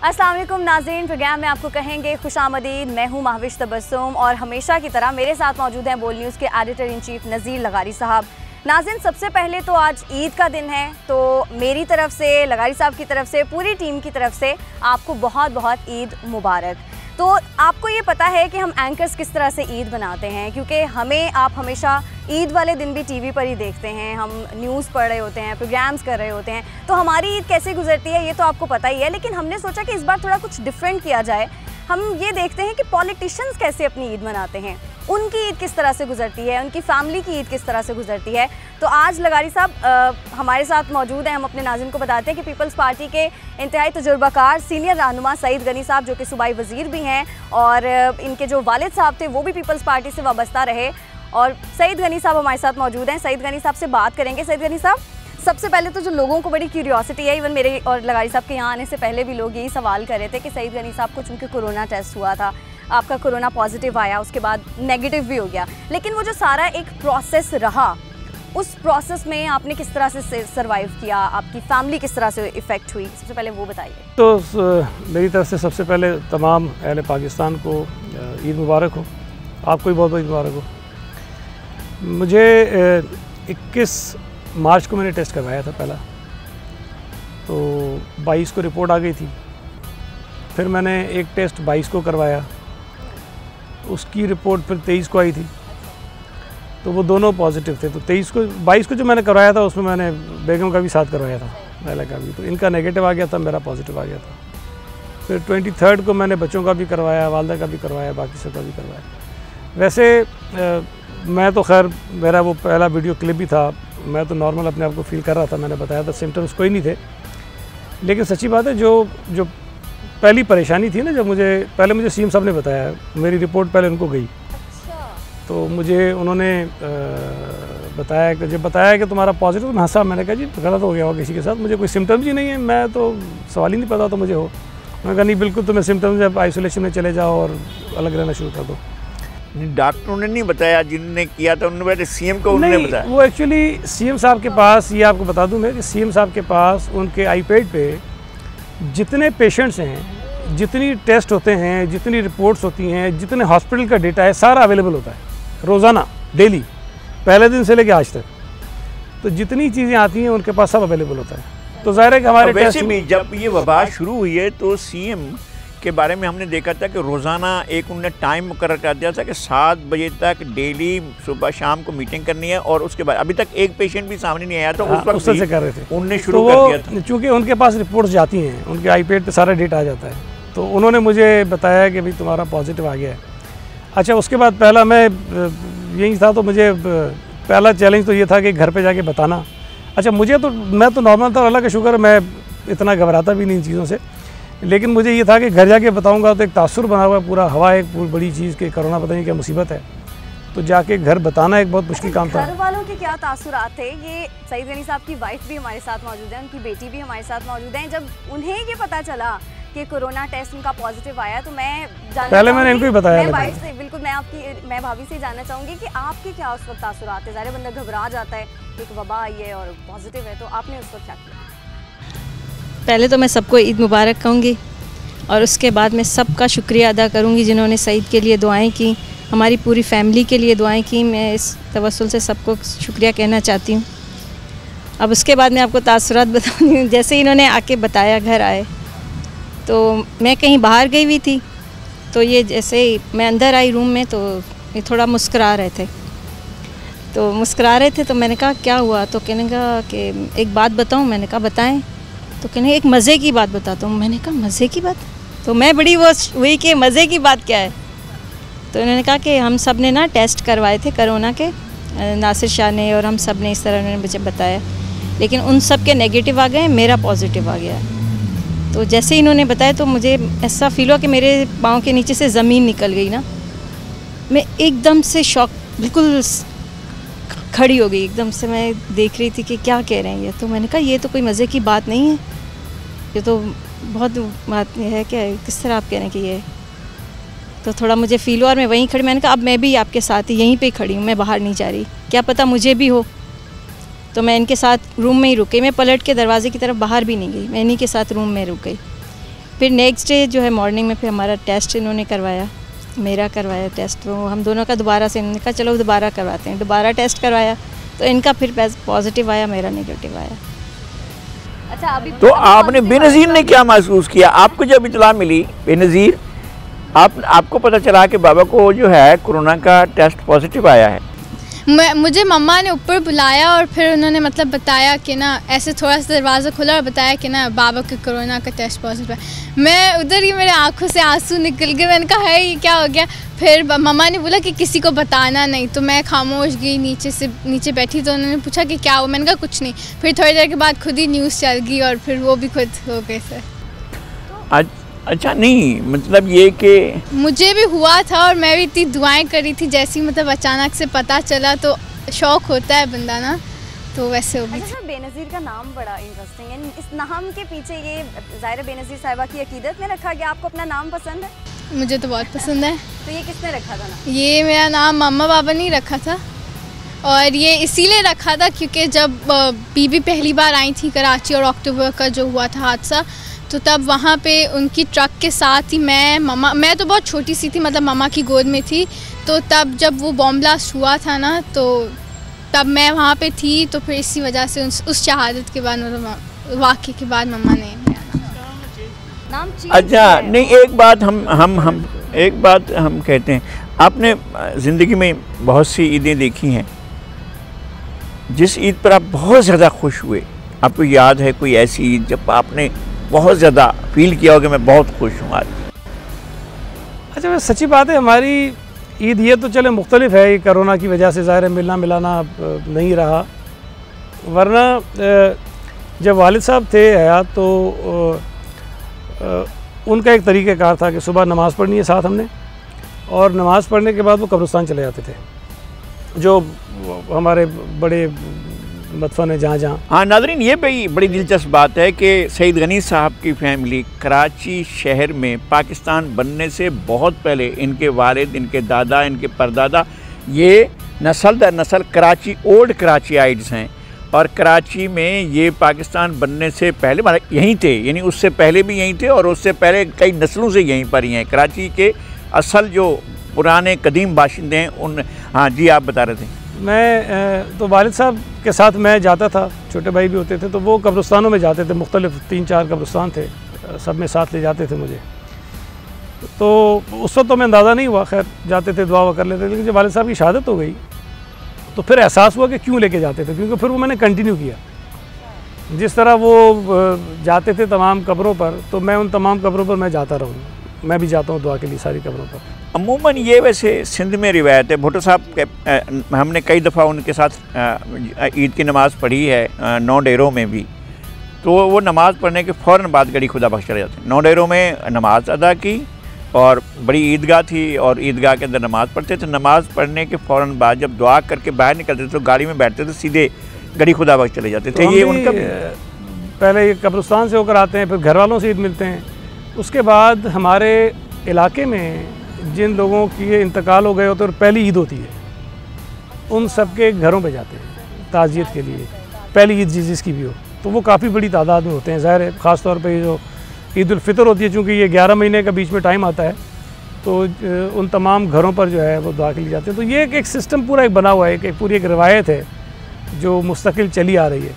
अस्सलाम वालेकुम नाज़रीन, प्रोग्राम में आपको कहेंगे खुशामदीद। मैं हूँ महविश तबस्सुम और हमेशा की तरह मेरे साथ मौजूद हैं बोल न्यूज़ के एडिटर इन चीफ नज़ीर लगारी साहब। नाज़रीन, सबसे पहले तो आज ईद का दिन है, तो मेरी तरफ से, लगारी साहब की तरफ से, पूरी टीम की तरफ से आपको बहुत बहुत ईद मुबारक। तो आपको ये पता है कि हम एंकर्स किस तरह से ईद बनाते हैं, क्योंकि हमें आप हमेशा ईद वाले दिन भी टीवी पर ही देखते हैं, हम न्यूज़ पढ़ रहे होते हैं, प्रोग्राम्स कर रहे होते हैं, तो हमारी ईद कैसे गुजरती है ये तो आपको पता ही है। लेकिन हमने सोचा कि इस बार थोड़ा कुछ डिफरेंट किया जाए। हम ये देखते हैं कि पॉलिटिशियंस कैसे अपनी ईद मनाते हैं, उनकी ईद किस तरह से गुजरती है, उनकी फैमिली की ईद किस तरह से गुजरती है। तो आज लगारी साहब हमारे साथ मौजूद हैं। हम अपने नाज़रीन को बताते हैं कि पीपल्स पार्टी के इंतहाई तजुर्बाकार सीनियर रहनुमा सईद गनी साहब, जो कि सूबाई वज़ीर भी हैं, और इनके जो वालिद साहब थे वो भी पीपल्स पार्टी से वाबस्ता रहे, और सईद गनी साहब हमारे साथ मौजूद हैं। सईद गनी साहब से बात करेंगे। सईद गनी साहब, सबसे पहले तो जो लोगों को बड़ी क्यूरियोसिटी है, इवन मेरे और लगारी साहब के यहाँ आने से पहले भी लोग यही सवाल कर रहे थे कि सईद गनी साहब को चूँकि कोरोना टेस्ट हुआ था, आपका कोरोना पॉजिटिव आया, उसके बाद नेगेटिव भी हो गया, लेकिन वो जो सारा एक प्रोसेस रहा, उस प्रोसेस में आपने किस तरह से सर्वाइव किया, आपकी फैमिली किस तरह से इफ़ेक्ट हुई, सबसे पहले वो बताइए। तो मेरी तरफ से सबसे पहले तमाम अहले पाकिस्तान को ईद मुबारक हो, आपको भी बहुत बहुत मुबारक हो। मुझे 21 मार्च को मैंने टेस्ट करवाया था पहला, तो 22 को रिपोर्ट आ गई थी। फिर मैंने एक टेस्ट 22 को करवाया, उसकी रिपोर्ट फिर 23 को आई थी, तो वो दोनों पॉजिटिव थे। तो 22 को जो मैंने करवाया था उसमें मैंने बेगम का भी साथ करवाया था, महिला का भी, तो इनका नेगेटिव आ गया था, मेरा पॉजिटिव आ गया था। फिर 23 को मैंने बच्चों का भी करवाया, वालदा का भी करवाया, बाकी सबका भी करवाया। वैसे मैं तो खैर, मेरा वो पहला वीडियो क्लिप भी था, मैं तो नॉर्मल अपने आप को फील कर रहा था, मैंने बताया था, सिम्टम्स कोई नहीं थे। लेकिन सच्ची बात है, जो पहली परेशानी थी ना, जब मुझे सीएम साहब ने बताया, मेरी रिपोर्ट पहले उनको गई। तो मुझे उन्होंने बताया कि तुम्हारा पॉजिटिव, मैं हंसा, मैंने कहा जी गलत हो गया हो किसी के साथ, मुझे कोई सिम्टम्स ही नहीं है, मैं तो सवाल ही नहीं पता तो मुझे हो। मैंने कहा नहीं, बिल्कुल तुम्हें सिम्टम्स है, आप आइसोलेशन में चले जाओ और अलग रहना शुरू कर दो। डॉक्टरों ने नहीं बताया, जिन्होंने किया था उन्होंने बताया, सीएम को उन्होंने बताया। वो एक्चुअली सीएम साहब के पास, ये आपको बता दूं मैं कि सीएम साहब के पास उनके आईपैड पे जितने पेशेंट्स हैं, जितनी टेस्ट होते हैं, जितनी रिपोर्ट्स होती हैं, जितने हॉस्पिटल का डेटा है, सारा अवेलेबल होता है रोज़ाना, डेली, पहले दिन से लेकर आज तक। तो जितनी चीज़ें आती हैं उनके पास सब अवेलेबल होता है। तो ज़ाहिर है कि हमारे वैसे भी जब ये वबा शुरू हुई है तो सीएम के बारे में हमने देखा था कि रोज़ाना एक उन्होंने टाइम मुकर्रर कर दिया था कि 7 बजे तक डेली सुबह शाम को मीटिंग करनी है, और उसके बाद अभी तक एक पेशेंट भी सामने नहीं आया था। उस वक्त से कर रहे थे, उनने शुरू कर दिया था। चूँकि उनके पास रिपोर्ट्स जाती हैं, उनके आईपैड पे सारा डेटा आ जाता है, तो उन्होंने मुझे बताया कि भाई तुम्हारा पॉजिटिव आ गया है। अच्छा, उसके बाद पहला मैं यही था, तो मुझे पहला चैलेंज तो ये था कि घर पे जाके बताना। अच्छा, मैं तो नॉर्मल था, अल्लाह का शुक्र, मैं इतना घबराता भी नहीं इन चीज़ों से, लेकिन मुझे ये था कि घर जाके बताऊंगा तो एक तासुर बना हुआ पूरा हवा, एक बड़ी चीज़ के कोरोना पता नहीं क्या मुसीबत है, तो जाके घर बताना एक बहुत मुश्किल काम था। घर वालों के क्या तासुरात थे? ये सईद गनी साहब की वाइफ भी हमारे साथ मौजूद है, उनकी बेटी भी हमारे साथ मौजूद है। जब उन्हें ये पता चला कि कोरोना टेस्ट उनका पॉजिटिव आया, तो मैं पहले मैंने इनको ही बताया, मैं वाइफ से बिल्कुल, मैं भाभी से जानना चाहूँगी कि आपके क्या उस वक्त तासुरात थे? ज़ाहिर बंदा घबरा जाता है, एक वबा आई है और पॉजिटिव है, तो आपने उस वक्त क्या किया? पहले तो मैं सबको ईद मुबारक कहूँगी, और उसके बाद मैं सबका शुक्रिया अदा करूँगी जिन्होंने सईद के लिए दुआएं की, हमारी पूरी फैमिली के लिए दुआएं की। मैं इस तवस्सुल से सबको शुक्रिया कहना चाहती हूँ। अब उसके बाद मैं आपको तासुरात बताऊँगी। जैसे इन्होंने आके बताया, घर आए, तो मैं कहीं बाहर गई हुई थी, तो ये जैसे ही मैं अंदर आई रूम में, तो ये थोड़ा मुस्कुरा रहे थे, तो मैंने कहा क्या हुआ? तो कहने का कि एक बात बताऊँ। मैंने कहा बताएं। तो कहने एक मज़े की बात बताता हूँ। मैंने कहा मज़े की बात? तो मैं बड़ी वो हुई कि मज़े की बात क्या है? तो इन्होंने कहा कि हम सब ने ना टेस्ट करवाए थे कोरोना के, नासिर शाह ने और हम सब ने, इस तरह उन्होंने मुझे बताया, लेकिन उन सब के नेगेटिव आ गए, मेरा पॉजिटिव आ गया। तो जैसे इन्होंने बताया तो मुझे ऐसा फील हुआ कि मेरे पाँव के नीचे से ज़मीन निकल गई ना। मैं एकदम से शॉक, बिल्कुल खड़ी हो गई एकदम से। मैं देख रही थी कि क्या कह रहे हैं ये। तो मैंने कहा ये तो कोई मज़े की बात नहीं है, ये तो बहुत बात है, क्या किस तरह आप कह रहे हैं कि ये। तो थोड़ा मुझे फील हुआ और मैं वहीं खड़ी। मैंने कहा अब मैं भी आपके साथ ही यहीं पे खड़ी हूँ, मैं बाहर नहीं जा रही, क्या पता मुझे भी हो। तो मैं इनके साथ रूम में ही रुक गई। मैं पलट के दरवाजे की तरफ बाहर भी नहीं गई, मैं इन्हीं के साथ रूम में रुक गई। फिर नेक्स्ट डे जो है मॉर्निंग में फिर हमारा टेस्ट इन्होंने करवाया, मेरा करवाया टेस्ट, तो हम दोनों का दोबारा से इन्होंने कहा चलो दोबारा करवाते हैं, दोबारा टेस्ट करवाया तो इनका फिर पॉजिटिव आया, मेरा नेगेटिव आया। अच्छा, अभी तो आपने बेनज़ीर ने क्या महसूस किया? आपको जब इतला मिली बेनज़ीर, आपको पता चला कि बाबा को जो है कोरोना का टेस्ट पॉजिटिव आया है, मुझे मम्मा ने ऊपर बुलाया और फिर उन्होंने मतलब बताया कि ना ऐसे थोड़ा सा दरवाज़ा खुला और बताया कि ना बाबा के कोरोना का टेस्ट पॉजिटिव है। मैं उधर ही मेरे आंखों से आंसू निकल गए, मैंने कहा है ये क्या हो गया। फिर मम्मा ने बोला कि किसी को बताना नहीं, तो मैं खामोश गई, नीचे बैठी, तो उन्होंने पूछा कि क्या हो, मैंने कहा कुछ नहीं। फिर थोड़ी देर के बाद खुद ही न्यूज़ चल गई और फिर वो भी खुद हो गए सर। अच्छा, नहीं मतलब ये कि मुझे भी हुआ था और मैं भी इतनी दुआएं करी थी, जैसे ही मतलब अचानक से पता चला तो शौक होता है बंदा ना, तो वैसे हो गई। अच्छा, बेनज़ीर का नाम बड़ा इंटरेस्टिंग है, इस नाम के पीछे ये ज़ाहिरा बेनज़ीर साहिबा की अकीदत में रखा गया, आपको अपना नाम पसंद है? मुझे तो बहुत पसंद है। तो ये किसने रखा था नाम? ये मेरा नाम मम्मा पापा ने रखा था, और ये इसीलिए रखा था क्योंकि जब बीबी पहली बार आई थी कराची और अक्टूबर का जो हुआ था हादसा, तो तब वहाँ पे उनकी ट्रक के साथ ही मैं तो बहुत छोटी सी थी, मतलब मम्मा की गोद में थी, तो तब जब वो बॉम्ब ब्लास्ट हुआ था ना, तो तब मैं वहाँ पे थी, तो फिर इसी वजह से उस शहादत के बाद वाक़े के बाद मम्मा ने नाम चेंज अच्छा किया है। नहीं, एक बात हम कहते हैं, आपने ज़िंदगी में बहुत सी ईदें देखी हैं, जिस ईद पर आप बहुत ज़्यादा खुश हुए, आपको याद है कोई ऐसी ईद जब आपने बहुत ज़्यादा फील किया हो कि मैं बहुत खुश हूँ आज? अच्छा, वह सच्ची बात है, हमारी ईद ये तो चले मुख्तलिफ है, ये कोरोना की वजह से ज़ाहिर है मिलना मिलाना नहीं रहा, वरना जब वालिद साहब थे हयात तो उनका एक तरीक़ाकार था कि सुबह नमाज़ पढ़नी है साथ हमने, और नमाज़ पढ़ने के बाद वो कब्रिस्तान चले जाते थे, जो हमारे बड़े मदफन है जहाँ। हाँ नाज़रीन, ये भी बड़ी दिलचस्प बात है कि सईद गनी साहब की फैमिली कराची शहर में पाकिस्तान बनने से बहुत पहले, इनके वालिद, इनके दादा, इनके परदादा, ये नस्ल दर नस्ल कराची ओल्ड कराचीआइड्स हैं, और कराची में ये पाकिस्तान बनने से पहले मतलब यहीं थे, यानी उससे पहले भी यहीं थे और उससे पहले कई नस्लों से यहीं पर ही हैं। कराची के असल जो पुराने कदीम बाशिंदे हैं उन। हाँ जी, आप बता रहे थे। मैं तो वालिद साहब के साथ मैं जाता था, छोटे भाई भी होते थे, तो वो कब्रिस्तानों में जाते थे, मुख्तलिफ 3-4 कब्रिस्तान थे, सब में साथ ले जाते थे मुझे। तो उस वक्त तो मैं अंदाज़ा नहीं हुआ, खैर जाते थे, दुआ कर लेते थे, लेकिन जब वालिद साहब की शहादत हो गई तो फिर एहसास हुआ कि क्यों लेके जाते थे, क्योंकि फिर वो मैंने कंटिन्यू किया। जिस तरह वो जाते थे तमाम कब्रों पर, तो मैं उन तमाम कब्रों पर मैं जाता रहूँ, मैं भी जाता हूँ दुआ के लिए सारी कब्रों पर। अमूमन ये वैसे सिंध में रिवायत है, भुट्टो साहब के हमने कई दफ़ा उनके साथ ईद की नमाज़ पढ़ी है 9 डेरों में भी, तो वो नमाज़ पढ़ने के फ़ौरन बाद गड़ी खुदा बख्श चले जाते हैं। 9 डेरों में नमाज़ अदा की और बड़ी ईदगाह थी और ईदगाह के अंदर नमाज़ पढ़ते थे। नमाज़ पढ़ने के फ़ौरन बाद जब दुआ करके बाहर निकलते थे तो गाड़ी में बैठते थे, सीधे गड़ी खुदा बख्श चले जाते थे। तो ये उनका पहले ये कब्रिस्तान से होकर आते हैं, फिर घर वालों से ईद मिलते हैं, उसके बाद हमारे इलाके में जिन लोगों की ये इंतकाल हो गए होते और पहली ईद होती है, उन सब के घरों पे जाते हैं ताज़ियत के लिए, पहली ईद जिसकी भी हो, तो वो काफ़ी बड़ी तादाद में होते हैं। ज़ाहिर है ख़ास तौर पे जो ईद उल फ़ितर होती है, चूँकि ये 11 महीने का बीच में टाइम आता है, तो उन तमाम घरों पर जो है वो दुआ के लिए जाते हैं। तो ये एक सिस्टम पूरा एक बना हुआ है, एक पूरी एक रिवायत है जो मुस्तकिल चली आ रही है।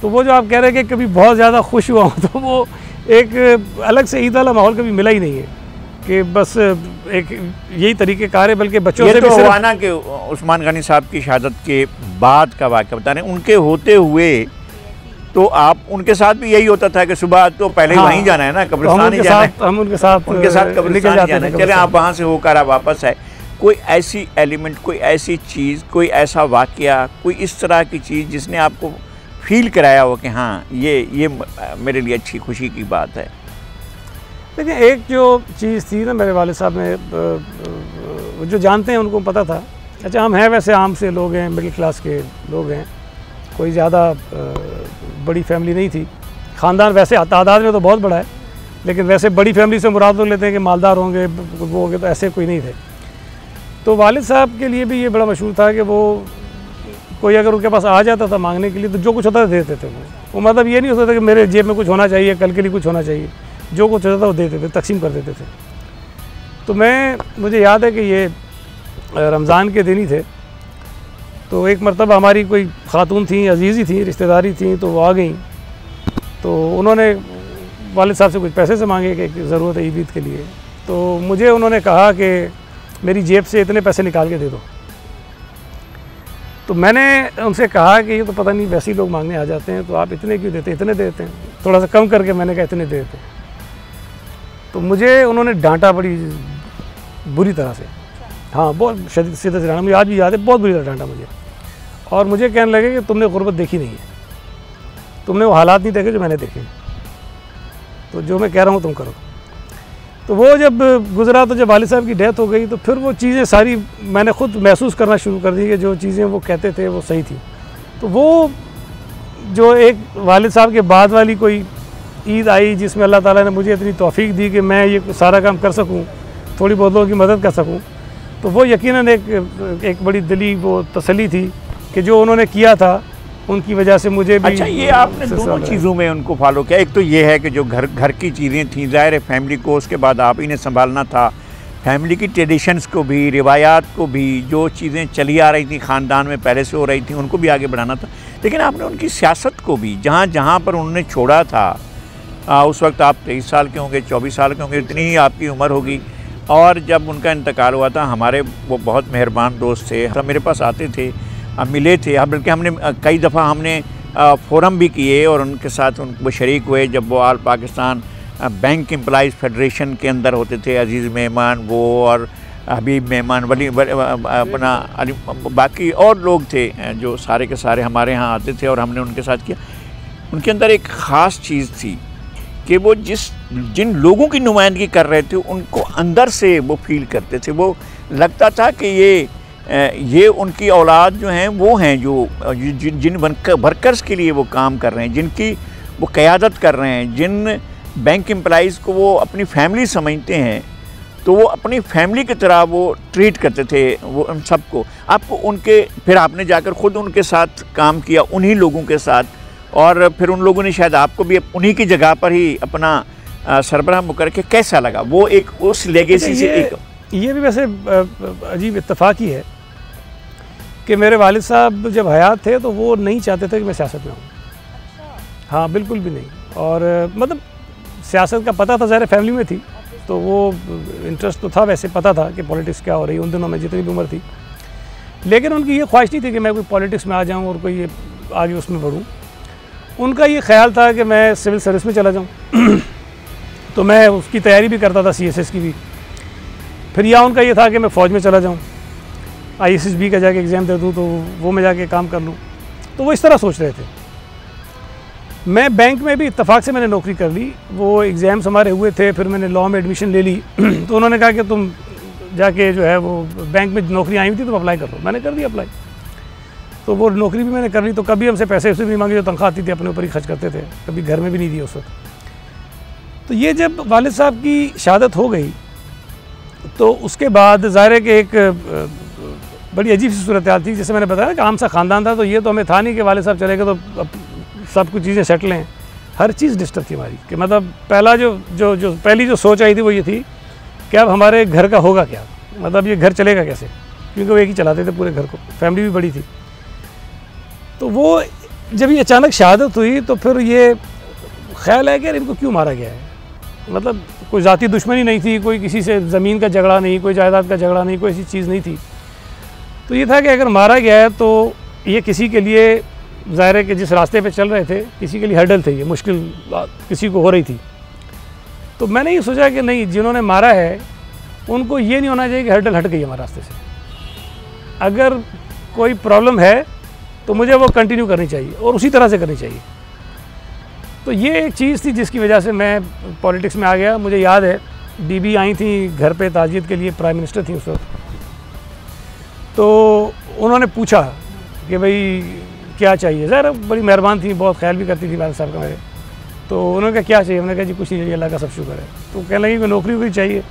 तो वो जो आप कह रहे हैं कि कभी बहुत ज़्यादा खुश हुआ हूँ, तो वो एक अलग से ईद वाला माहौल कभी मिला ही नहीं है कि बस एक यही तरीके कार है, बल्कि बच्चों से तो भी हुआ ना कि उस्मान गनी साहब की शहादत के बाद का वाक़या बता रहे हैं, उनके होते हुए तो आप उनके साथ भी यही होता था कि सुबह तो पहले वहीं जाना है ना, कब्रिस्तान ही जाना है, हम उनके साथ कब्रिस्तान ही जाना है, चले आप वहाँ से होकर आप वापस आए। कोई ऐसी एलिमेंट, कोई ऐसी चीज़, कोई ऐसा वाक़या, कोई इस तरह की चीज़ जिसने आपको फील कराया हो कि हाँ ये मेरे लिए अच्छी खुशी की बात है? देखिए, एक जो चीज़ थी ना, मेरे वालिद साहब ने जो जानते हैं उनको पता था। अच्छा, हम हैं वैसे आम से लोग हैं, मिडिल क्लास के लोग हैं, कोई ज़्यादा बड़ी फैमिली नहीं थी। ख़ानदान वैसे तादाद में तो बहुत बड़ा है, लेकिन वैसे बड़ी फैमिली से मुराद लोग लेते हैं कि मालदार होंगे, वो होंगे, तो ऐसे कोई नहीं थे। तो वालिद साहब के लिए भी ये बड़ा मशहूर था कि वो कोई अगर उनके पास आ जाता था मांगने के लिए, तो जो कुछ होता था दे देते थे वो। मतलब ये नहीं होता था कि मेरे जेब में कुछ होना चाहिए, कल के लिए कुछ होना चाहिए। जो कुछ होता था वो देते थे, तकसीम कर देते थे। तो मुझे याद है कि ये रमज़ान के दिन ही थे। तो एक मरतबा हमारी कोई ख़ातून थी, अजीज़ी थी, रिश्तेदारी थी, तो वो आ गई। तो उन्होंने वालिद साहब से कुछ पैसे से मांगे कि ज़रूरत है ईद के लिए। तो मुझे उन्होंने कहा कि मेरी जेब से इतने पैसे निकाल के दे दो। तो मैंने उनसे कहा कि ये तो पता नहीं वैसे ही लोग मांगने आ जाते हैं, तो आप इतने क्यों देते, इतने देते हैं। थोड़ा सा कम करके मैंने कहा इतने दे देते। तो मुझे उन्होंने डांटा बड़ी बुरी तरह से, हाँ बहुत सीधे से डांटा, मुझे आज भी याद है, बहुत बुरी तरह डांटा मुझे। और मुझे कहने लगे कि तुमने गुर्बत देखी नहीं है, तुमने वो हालात नहीं देखे जो मैंने देखे, तो जो मैं कह रहा हूँ तुम करो। तो वो जब गुजरा, तो जब वालिद साहब की डेथ हो गई, तो फिर वो चीज़ें सारी मैंने खुद महसूस करना शुरू कर दी कि जो चीज़ें वो कहते थे वो सही थी। तो वो जो एक वालिद साहब के बाद वाली कोई ईद आई जिसमें अल्लाह ताला ने मुझे इतनी तौफीक दी कि मैं ये सारा काम कर सकूं, थोड़ी बहुत लोगों की मदद कर सकूं, तो वो यकीनन एक बड़ी दिली वो तसल्ली थी कि जो उन्होंने किया था उनकी वजह से मुझे भी। अच्छा, ये आपने दोनों चीज़ों में उनको फॉलो किया। एक तो ये है कि जो घर की चीज़ें थी, ज़ाहिर है फैमिली को उसके बाद आप ही ने संभालना था, फैमिली की ट्रेडिशंस को भी, रिवायात को भी, जो चीज़ें चली आ रही थी ख़ानदान में पहले से हो रही थी, उनको भी आगे बढ़ाना था। लेकिन आपने उनकी सियासत को भी, जहाँ जहाँ पर उन्होंने छोड़ा था, उस वक्त आप 23 साल के होंगे, 24 साल के होंगे, इतनी ही आपकी उम्र होगी। और जब उनका इंतकाल हुआ था, हमारे वो बहुत मेहरबान दोस्त थे, सब मेरे पास आते थे, मिले थे, बल्कि हमने कई दफ़ा हमने फ़ोरम भी किए और उनके साथ वो शरीक हुए जब वो all Pakistan bank employees federation के अंदर होते थे। अजीज़ मेहमान वो और हबीब मेहमान, वली अपना बाकी और लोग थे जो सारे के सारे हमारे यहाँ आते थे और हमने उनके साथ किया। उनके अंदर एक ख़ास चीज़ थी कि वो जिन लोगों की नुमाइंदगी कर रहे थे उनको अंदर से वो फील करते थे। वो लगता था कि ये उनकी औलाद जो हैं वो हैं जो जिन वर्कर्स के लिए वो काम कर रहे हैं, जिनकी वो क़यादत कर रहे हैं, जिन बैंक एम्प्लॉइज़ को वो अपनी फैमिली समझते हैं, तो वो अपनी फैमिली की तरह वो ट्रीट करते थे वो उन सबको। आपको उनके फिर आपने जाकर ख़ुद उनके साथ काम किया, उन्हीं लोगों के साथ, और फिर उन लोगों ने शायद आपको भी उन्हीं की जगह पर ही अपना सरबराह मुकर के कैसा लगा वो एक उस लेगेसी से? ये भी वैसे अजीब इत्तेफाक ही है कि मेरे वालिद साहब जब हयात थे तो वो नहीं चाहते थे कि मैं सियासत में हूँ। हाँ, बिल्कुल भी नहीं। और मतलब सियासत का पता था, ज़ाहिर फैमिली में थी, तो वो इंटरेस्ट तो था, वैसे पता था कि पॉलिटिक्स क्या हो रही है उन दिनों में जितनी भी उम्र थी। लेकिन उनकी ये ख्वाहिश नहीं थी कि मैं कोई पॉलिटिक्स में आ जाऊँ और कोई आगे उसमें बढ़ूँ। उनका ये ख्याल था कि मैं सिविल सर्विस में चला जाऊँ। तो मैं उसकी तैयारी भी करता था, CSS की भी। फिर या उनका ये था कि मैं फ़ौज में चला जाऊँ, ISSB का जाके एग्ज़ाम दे दूँ तो वो मैं जाके काम कर लूँ। तो वो इस तरह सोच रहे थे। मैं बैंक में भी इत्तेफाक से मैंने नौकरी कर ली। वो एग्ज़ाम्स हमारे हुए थे, फिर मैंने लॉ में एडमिशन ले ली। तो उन्होंने कहा कि तुम जाके जो है वो बैंक में नौकरी आई हुई थी, तुम अप्लाई कर लो। मैंने कर दिया अप्लाई। तो वो नौकरी भी मैंने कर ली। तो कभी हमसे पैसे भी नहीं मांगे, जो तनख्वाह आती थी अपने ऊपर ही खर्च करते थे, कभी घर में भी नहीं दिए उस वक्त। तो ये जब वालिद साहब की शहादत हो गई तो उसके बाद ज़ाहिर है कि एक बड़ी अजीब सी सूरत हाल थी। जैसे मैंने बताया कि आम सा ख़ानदान था, तो ये तो हमें था नहीं कि वालिद साहब चले गए तो अब सब कुछ चीज़ें सेटल हैं। हर चीज़ डिस्टर्ब थी हमारी कि मतलब पहला जो पहली जो सोच आई थी वो ये थी कि अब हमारे घर का होगा क्या, मतलब ये घर चलेगा कैसे, क्योंकि वो एक ही चलाते थे पूरे घर को, फैमिली भी बड़ी थी। तो वो जब ये अचानक शहादत हुई तो फिर ये ख्याल है कि यार इनको क्यों मारा गया है। मतलब कोई ज़ाती दुश्मनी नहीं थी, कोई किसी से ज़मीन का झगड़ा नहीं, कोई जायदाद का झगड़ा नहीं, कोई ऐसी चीज़ नहीं थी। तो ये था कि अगर मारा गया है तो ये किसी के लिए ज़ाहिर है कि जिस रास्ते पे चल रहे थे किसी के लिए हर्डल थे, ये मुश्किल किसी को हो रही थी। तो मैंने ये सोचा कि नहीं, जिन्होंने मारा है उनको ये नहीं होना चाहिए कि हर्डल हट गई हमारे रास्ते से। अगर कोई प्रॉब्लम है तो मुझे वो कंटिन्यू करनी चाहिए और उसी तरह से करनी चाहिए। तो ये एक चीज़ थी जिसकी वजह से मैं पॉलिटिक्स में आ गया। मुझे याद है बीबी आई थी घर पे ताज़ियत के लिए, प्राइम मिनिस्टर थी उस वक्त। तो उन्होंने पूछा कि भाई क्या चाहिए। ज़रा बड़ी मेहरबान थी, बहुत ख्याल भी करती थी वालिद साहब का मेरे। तो उन्होंने कहा क्या चाहिए, मैंने कहा जी कुछ नहीं चाहिए, अल्लाह का सब शुक्र है। तो कहने लगी कि नौकरी वोकरी चाहिए।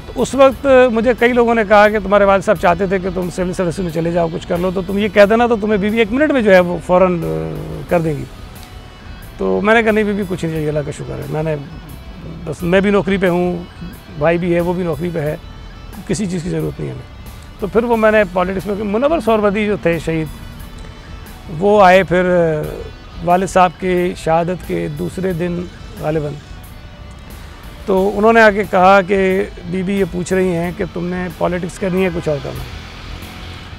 तो उस वक्त मुझे कई लोगों ने कहा कि तुम्हारे वालिद साहब चाहते थे कि तुम सिविल सर्विस में चले जाओ, कुछ कर लो, तो तुम ये कह देना तो तुम्हें बीबी 1 मिनट में जो है वो फ़ौरन कर देगी। तो मैंने कहा नहीं बीबी कुछ नहीं चाहिए, अल्लाह का शुक्र है। मैंने बस मैं भी नौकरी पे हूँ, भाई भी है, वो भी नौकरी पे है, किसी चीज़ की ज़रूरत नहीं है हमें। तो फिर वो मैंने पॉलिटिक्स में, मुनव्वर सोहरवर्दी जो थे शहीद, वो आए फिर वालिद साहब के शहादत के दूसरे दिन गालिबन, तो उन्होंने आके कहा कि बीबी ये पूछ रही हैं कि तुमने पॉलिटिक्स करनी है कुछ और करना।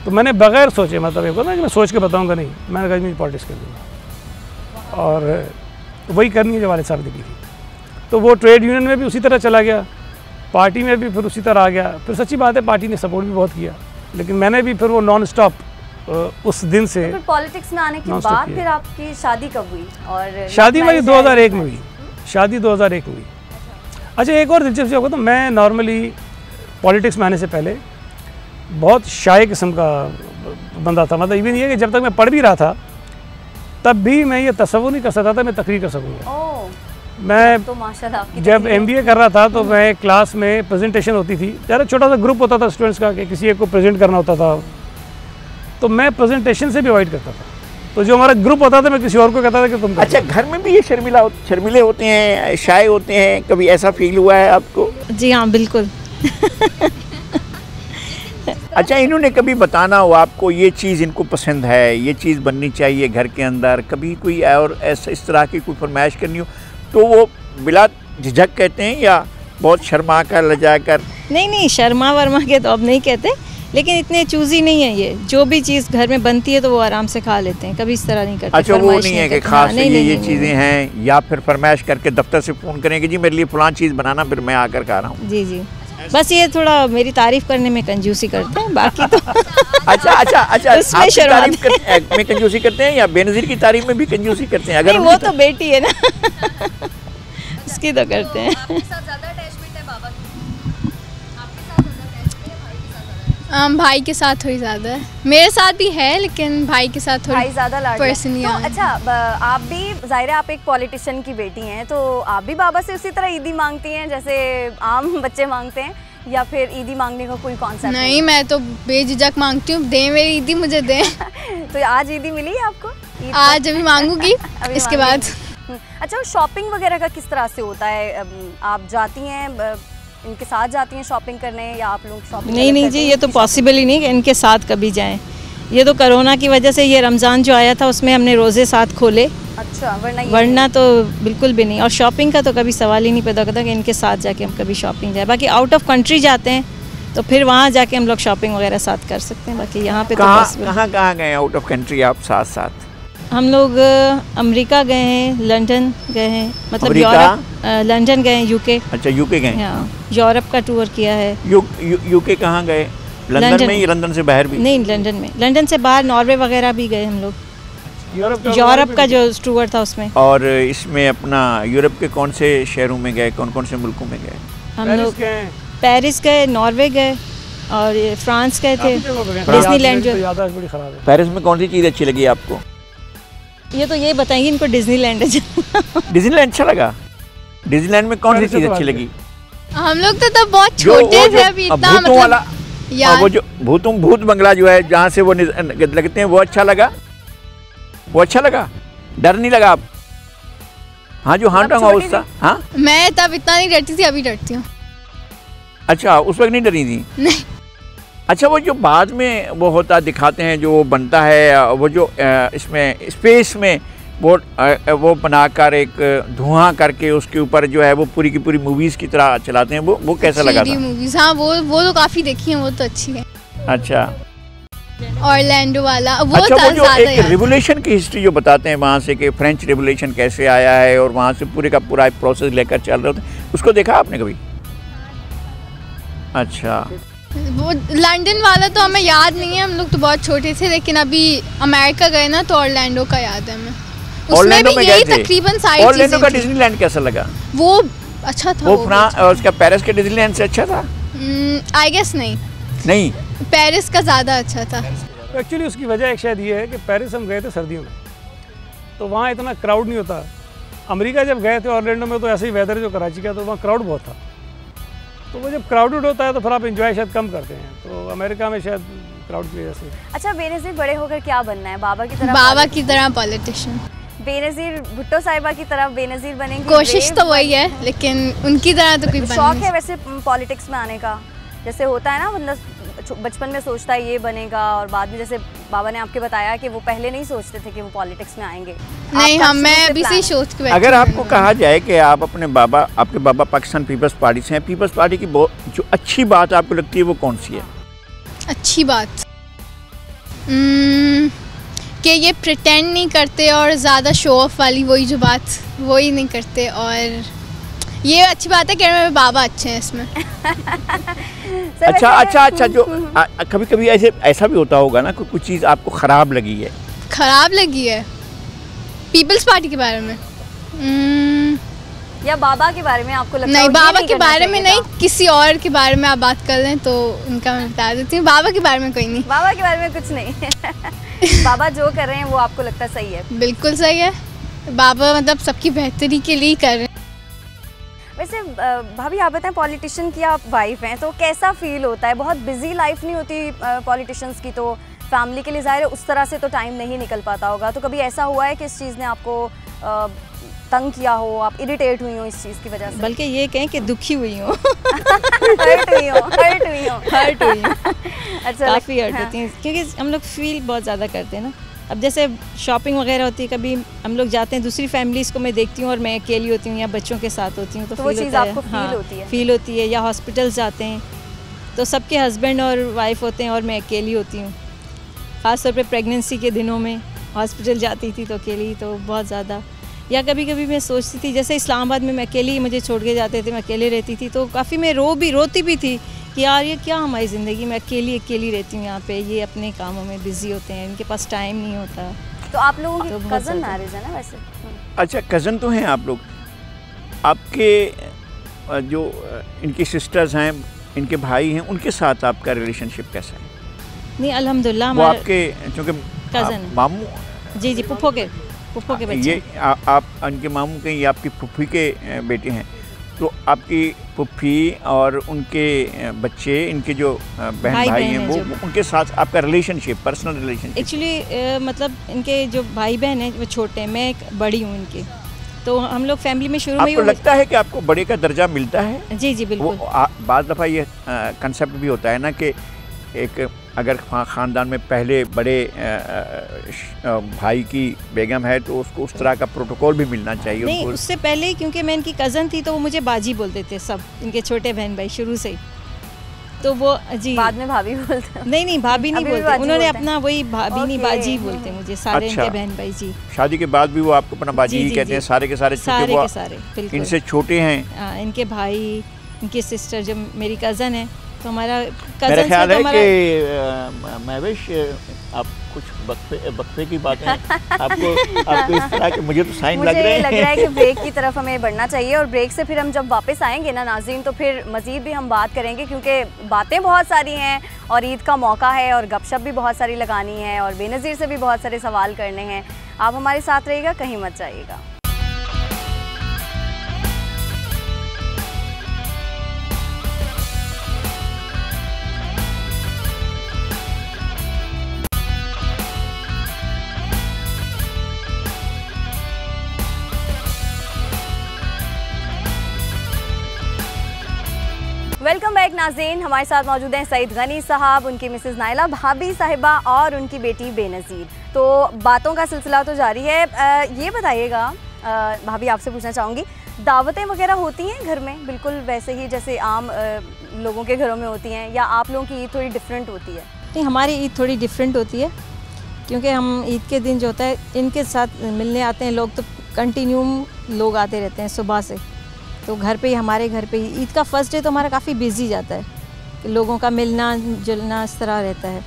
तो मैंने बग़ैर सोचे, मतलब एक होता है कि मैं सोच के बताऊंगा नहीं, मैंने कहा मुझे पॉलिटिक्स कर दूँगा और वही करनी है जो वालिद साहब ने की थी। तो वो ट्रेड यूनियन में भी उसी तरह चला गया, पार्टी में भी फिर उसी तरह आ गया। फिर सच्ची बात है पार्टी ने सपोर्ट भी बहुत किया, लेकिन मैंने भी फिर वो नॉन स्टॉप उस दिन से। तो फिर पॉलिटिक्स में आने के बाद फिर आपकी शादी कब हुई? और शादी मेरी 2001 में हुई, शादी 2001 में हुई। अच्छा, एक और दिलचस्प चीज़ होगा, तो मैं नॉर्मली पॉलिटिक्स में आने से पहले बहुत शाय किस्म का बंदा था। मतलब इवन ये कि जब तक मैं पढ़ भी रहा था तब भी मैं ये तसव्वुर नहीं कर सकता था मैं तकरीर कर सकूँगा। मैं तो माशाल्लाह जब MBA कर रहा था तो मैं क्लास में प्रेजेंटेशन होती थी, ज़्यादा छोटा सा ग्रुप होता था स्टूडेंट्स का कि किसी एक को प्रेजेंट करना होता था, तो मैं प्रेजेंटेशन से भी अवॉइड करता था। तो जो हमारा ग्रुप होता था मैं किसी और को कहता था कि तुम। अच्छा, घर में भी ये शर्मिले होते हैं, शाय होते हैं, कभी ऐसा फील हुआ है आपको? जी हाँ, बिल्कुल। अच्छा, इन्होंने कभी बताना हो आपको ये चीज़ इनको पसंद है, ये चीज़ बननी चाहिए घर के अंदर, कभी कोई और ऐसा इस तरह की कोई फरमाइश करनी हो तो वो बिला झिझक कहते हैं या बहुत शर्मा कर लजा कर? नहीं, शर्मा वर्मा के तो अब नहीं कहते, लेकिन इतने चूजी नहीं है ये, जो भी चीज़ घर में बनती है तो वो आराम से खा लेते हैं, कभी इस तरह नहीं करते। अच्छा, वो नहीं है कि खास ये चीज़ें हैं या फिर फरमाइश करके दफ्तर से फ़ोन करें कि जी मेरे लिए फलां चीज़ बनाना, फिर मैं आकर खा रहा हूँ? जी, बस ये थोड़ा मेरी तारीफ करने में कंजूसी करते हैं, बाकी तो अच्छा उसमें तारीफ में कंजूसी करते हैं या बेनज़ीर की तारीफ में भी कंजूसी करते हैं? अगर वो तो बेटी है ना उसकी तो करते हैं। भाई के साथ थोड़ी ज़्यादा है, मेरे साथ भी है लेकिन भाई के साथ थोड़ी ज़्यादा पर्सनली। तो अच्छा, आप भी ज़ाहिर है आप एक पॉलिटिशियन की बेटी हैं, तो आप भी बाबा से उसी तरह ईदी मांगती हैं जैसे आम बच्चे मांगते हैं, या फिर ईदी मांगने का कोई कॉन्सेप्ट? नहीं, मैं तो बेझिझक मांगती हूँ, दें मेरी ईदी, मुझे दें। तो आज ईदी मिली है आपको? आज अभी मांगूंगी इसके बाद। अच्छा, शॉपिंग वगैरह का किस तरह से होता है? आप जाती हैं, इनके साथ जाती हैं शॉपिंग करने, या आप लोग शॉपिंग? नहीं जी, ये तो पॉसिबल ही नहीं कि इनके साथ कभी जाएं। ये तो कोरोना की वजह से, ये रमज़ान जो आया था उसमें हमने रोज़े साथ खोले। अच्छा, वरना तो बिल्कुल भी नहीं। और शॉपिंग का तो कभी सवाल ही नहीं पैदा करता कि इनके साथ जाके हम कभी शॉपिंग जाए। बाकी आउट ऑफ कंट्री जाते हैं तो फिर वहाँ जाके हम लोग शॉपिंग वगैरह साथ कर सकते हैं, बाकी यहाँ पे कहाँ गए आउट ऑफ कंट्री आप साथ? हम लोग अमेरिका गए हैं, लंदन गए हैं, मतलब यूरोप, लंदन गए हैं, UK। अच्छा, UK गए? हाँ, यूरोप का टूर किया है। UK कहाँ गए? लंदन में या लंदन से बाहर भी? नहीं, लंदन में, लंदन से बाहर नॉर्वे वगैरह भी गए हम लोग, यूरोप का जो टूर था उसमें। और इसमें अपना यूरोप के कौन से शहरों में गए, कौन कौन से मुल्कों में गए? हम लोग पेरिस गए, नॉर्वे गए और फ्रांस गए थे, डिज्नीलैंड। जो पेरिस में कौन सी चीज़ अच्छी लगी आपको? ये तो ये बताएंगे इनको, डिज्नीलैंड है। डिज्नीलैंड अच्छा लगा? डिज्नीलैंड में कौन सी चीज़ अच्छी लगी? हम लोग तो तब बहुत छोटे थे, अभी इतना भूतों वाला वो जो भूत बंगला जो है जहाँ से वो लगते हैं, वो अच्छा लगा? वो अच्छा लगा? डर नहीं लगा आप? हाँ, जो हाउंटिंग हाउस था। हाँ, मैं तब इतना नहीं डरती थी, अभी डरती हूँ। अच्छा, उस वक्त नहीं डरी थी? नहीं। अच्छा, वो जो बाद में वो होता दिखाते हैं, जो बनता है, वो जो इसमें स्पेस में वो बनाकर एक धुआं करके उसके ऊपर जो है वो पूरी की पूरी मूवीज़ की तरह चलाते हैं, वो कैसा लगा था? मूवीज़, हाँ, वो तो काफ़ी देखी हैं, वो तो अच्छी है। अच्छा, ऑरलैंडो वाला वो अच्छा, वो जो एक रिवोल्यूशन की हिस्ट्री जो बताते हैं वहाँ से कि फ्रेंच रिवोल्यूशन कैसे आया है और वहाँ से पूरे का पूरा प्रोसेस लेकर चल रहे होते, उसको देखा आपने कभी? अच्छा, वो लंदन वाला तो हमें याद नहीं है, हम लोग तो बहुत छोटे थे, लेकिन अभी अमेरिका गए ना तो ऑरलैंडो का याद है हमें। उसमें भी यही तकरीबन सारी चीजें। ऑरलैंडो का डिज्नीलैंड कैसा लगा? वो अच्छा था। वो उसका पेरिस के डिज्नीलैंड से अच्छा था? आई गेस नहीं, पेरिस का ज़्यादा अच्छा था। एक्चुअली उसकी वजह एक शायद ये है कि पेरिस हम गए थे सर्दियों में, तो वहाँ इतना क्राउड नहीं होता। अमेरिका जब गए थे ऑरलैंडो में तो ऐसे ही वेदर जो कराची का, तो वहाँ क्राउड बहुत था, तो वो जब क्राउडेड होता है तो फिर आप एंजॉय शायद कम करते हैं, तो अमेरिका में शायद क्राउड की वजह से। अच्छा, बेनज़ीर बड़े होकर क्या बनना है? बाबा की तरह? बाबा की तरह पॉलिटिशियन। बेनज़ीर भुट्टो साहिबा की तरह बेनज़ीर बनेंगी? कोशिश तो वही है, लेकिन उनकी तरह तो कोई बन शौक नहीं है वैसे पॉलिटिक्स में आने का? जैसे होता है ना बंदा बचपन में सोचता है ये बनेगा और बाद में, जैसे बाबा ने आपके बताया कि वो पहले नहीं सोचते थे कि वो पॉलिटिक्स में आएंगे। नहीं, आपका हम मैं शुरू से अभी से plan ही है? सोच के बैठी अगर हूँ। आपको कहा जाए कि आप आपके बाबा पाकिस्तान पीपल्स पार्टी से हैं, पीपल्स पार्टी की जो अच्छी बात आपको लगती है वो कौन सी है? अच्छी बात कि ये प्रिटेंड नहीं करते और ज़्यादा शो ऑफ वाली वही जो बात वही नहीं करते, और ये अच्छी बात है कि मेरे बाबा अच्छे हैं इसमें। सर, अच्छा जो कभी कभी ऐसा भी होता होगा ना कि कुछ चीज़ आपको ख़राब लगी है? ख़राब लगी है पीपल्स पार्टी के बारे में? या बाबा के बारे में आपको लगता है? नहीं, और ये बाबा के करना बारे में चाहिए नहीं, था? किसी और के बारे में आप बात कर लें तो उनका मैं बता देती हूँ। बाबा के बारे में कोई नहीं। बाबा के बारे में कुछ नहीं। बाबा जो कर रहे हैं वो आपको लगता है सही है? बिल्कुल सही है, बाबा मतलब सबकी बेहतरी के लिए कर रहे हैं। वैसे भाभी आप बताएं, पॉलिटिशियन की आप वाइफ हैं तो कैसा फील होता है? बहुत बिजी लाइफ नहीं होती पॉलिटिशियंस की, तो फैमिली के लिए ज़ाहिर है उस तरह से तो टाइम नहीं निकल पाता होगा। तो कभी ऐसा हुआ है कि इस चीज़ ने आपको तंग किया हो, आप इरिटेट हुई हो इस चीज़ की वजह से? बल्कि ये कहें कि दुखी हुई हूँ। हर्ट हुई हो? हर्ट हुई हूँ। अच्छा, काफ़ी हर्ट हाँ। होती हैं, क्योंकि हम लोग फील बहुत ज़्यादा करते हैं ना। अब जैसे शॉपिंग वगैरह होती है, कभी हम लोग जाते हैं, दूसरी फैमिलीज़ को मैं देखती हूँ और मैं अकेली होती हूँ या बच्चों के साथ होती हूँ, तो वो फील चीज़ होता है। आपको फील होती है? फील होती है। या हॉस्पिटल्स जाते हैं तो सबके हस्बैंड और वाइफ होते हैं और मैं अकेली होती हूँ। ख़ासतौर पे प्रेगनेंसी के दिनों में हॉस्पिटल जाती थी तो अकेली, तो बहुत ज़्यादा। या कभी कभी मैं सोचती थी, जैसे इस्लामाबाद में मैं अकेली, मुझे छोड़ के जाते थे, मैं अकेले रहती थी, तो काफ़ी मैं रोती भी थी कि यार ये क्या हमारी ज़िंदगी में, अकेली रहती हूँ यहाँ पे, ये अपने कामों में बिज़ी होते हैं, इनके पास टाइम नहीं होता। तो आप लोगों की तो बहुत कज़न ज़्यादा। मैरिज है ना वैसे? अच्छा, कज़न तो हैं आप लोग। आपके जो इनकी सिस्टर्स हैं, इनके भाई हैं, उनके साथ आपका रिलेशनशिप कैसा है? नहीं, अल्हम्दुलिल्लाह वो हमारा आपके चूँकि cousin। मामू, जी पुप्पो के बच्चे। ये आप उनके मामू के, ये आपकी फुफ्फी के बेटे हैं, तो आपकी फुफ्फी और उनके बच्चे, इनके जो बहन भाई हैं, वो उनके साथ आपका रिलेशनशिप, पर्सनल रिलेशनशिप? एक्चुअली मतलब इनके जो भाई बहन हैं वो छोटे हैं, मैं एक बड़ी हूँ इनके, तो हम लोग फैमिली में शुरू में आपको लगता है कि आपको बड़े का दर्जा मिलता है? जी बिल्कुल। बाद दफ़ा ये कंसेप्ट भी होता है ना कि एक अगर ख़ानदान में पहले बड़े भाई की बेगम है तो उसको उस तरह का प्रोटोकॉल भी मिलना चाहिए। नहीं, उससे पहले क्योंकि मैं इनकी कज़न थी तो वो मुझे बाजी बोलते थे सब, इनके छोटे बहन भाई शुरू से ही, तो वो जी बाद में भाभी बोलते हैं? नहीं भाभी नहीं बोलते, उन्होंने अपना वही भाभी नहीं बाजी बोलते मुझे सारे। अच्छा। इनके बहन भाई जी शादी के बाद भी वो आपको अपना बाजी ही कहते हैं? सारे के सारे बिल्कुल इनसे छोटे हैं? इनके भाई, इनकी सिस्टर जो मेरी कज़न है, तो हमारा मेरा ख्याल है कि महविश आप कुछ वक्फे की बात है आपको इस तरह के मुझे तो साइन लग रहे हैं। मुझे लग रहा है कि ब्रेक की तरफ हमें बढ़ना चाहिए, और ब्रेक से फिर हम जब वापस आएंगे ना नाज़रीन, तो फिर मज़ीद भी हम बात करेंगे, क्योंकि बातें बहुत सारी हैं और ईद का मौका है और गपशप भी बहुत सारी लगानी है और बेनज़ीर से भी बहुत सारे सवाल करने हैं। आप हमारे साथ रहिएगा, कहीं मत जाइएगा। वेलकम बैक नाज़रीन, हमारे साथ मौजूद हैं सईद गनी साहब, उनकी मिसेज़ नाइला भाभी साहिबा और उनकी बेटी बेनज़ीर। तो बातों का सिलसिला तो जारी है। ये बताइएगा भाभी, आपसे पूछना चाहूँगी, दावतें वगैरह होती हैं घर में बिल्कुल वैसे ही जैसे आम लोगों के घरों में होती हैं, या आप लोगों की ईद थोड़ी डिफरेंट होती है? नहीं, हमारी ईद थोड़ी डिफरेंट होती है, क्योंकि हम ईद के दिन जो होता है इनके साथ मिलने आते हैं लोग, तो कंटिन्यू लोग आते रहते हैं सुबह से, तो घर पे ही, हमारे घर पे ही ईद का फर्स्ट डे तो हमारा काफ़ी बिजी जाता है कि लोगों का मिलना जुलना इस तरह रहता है।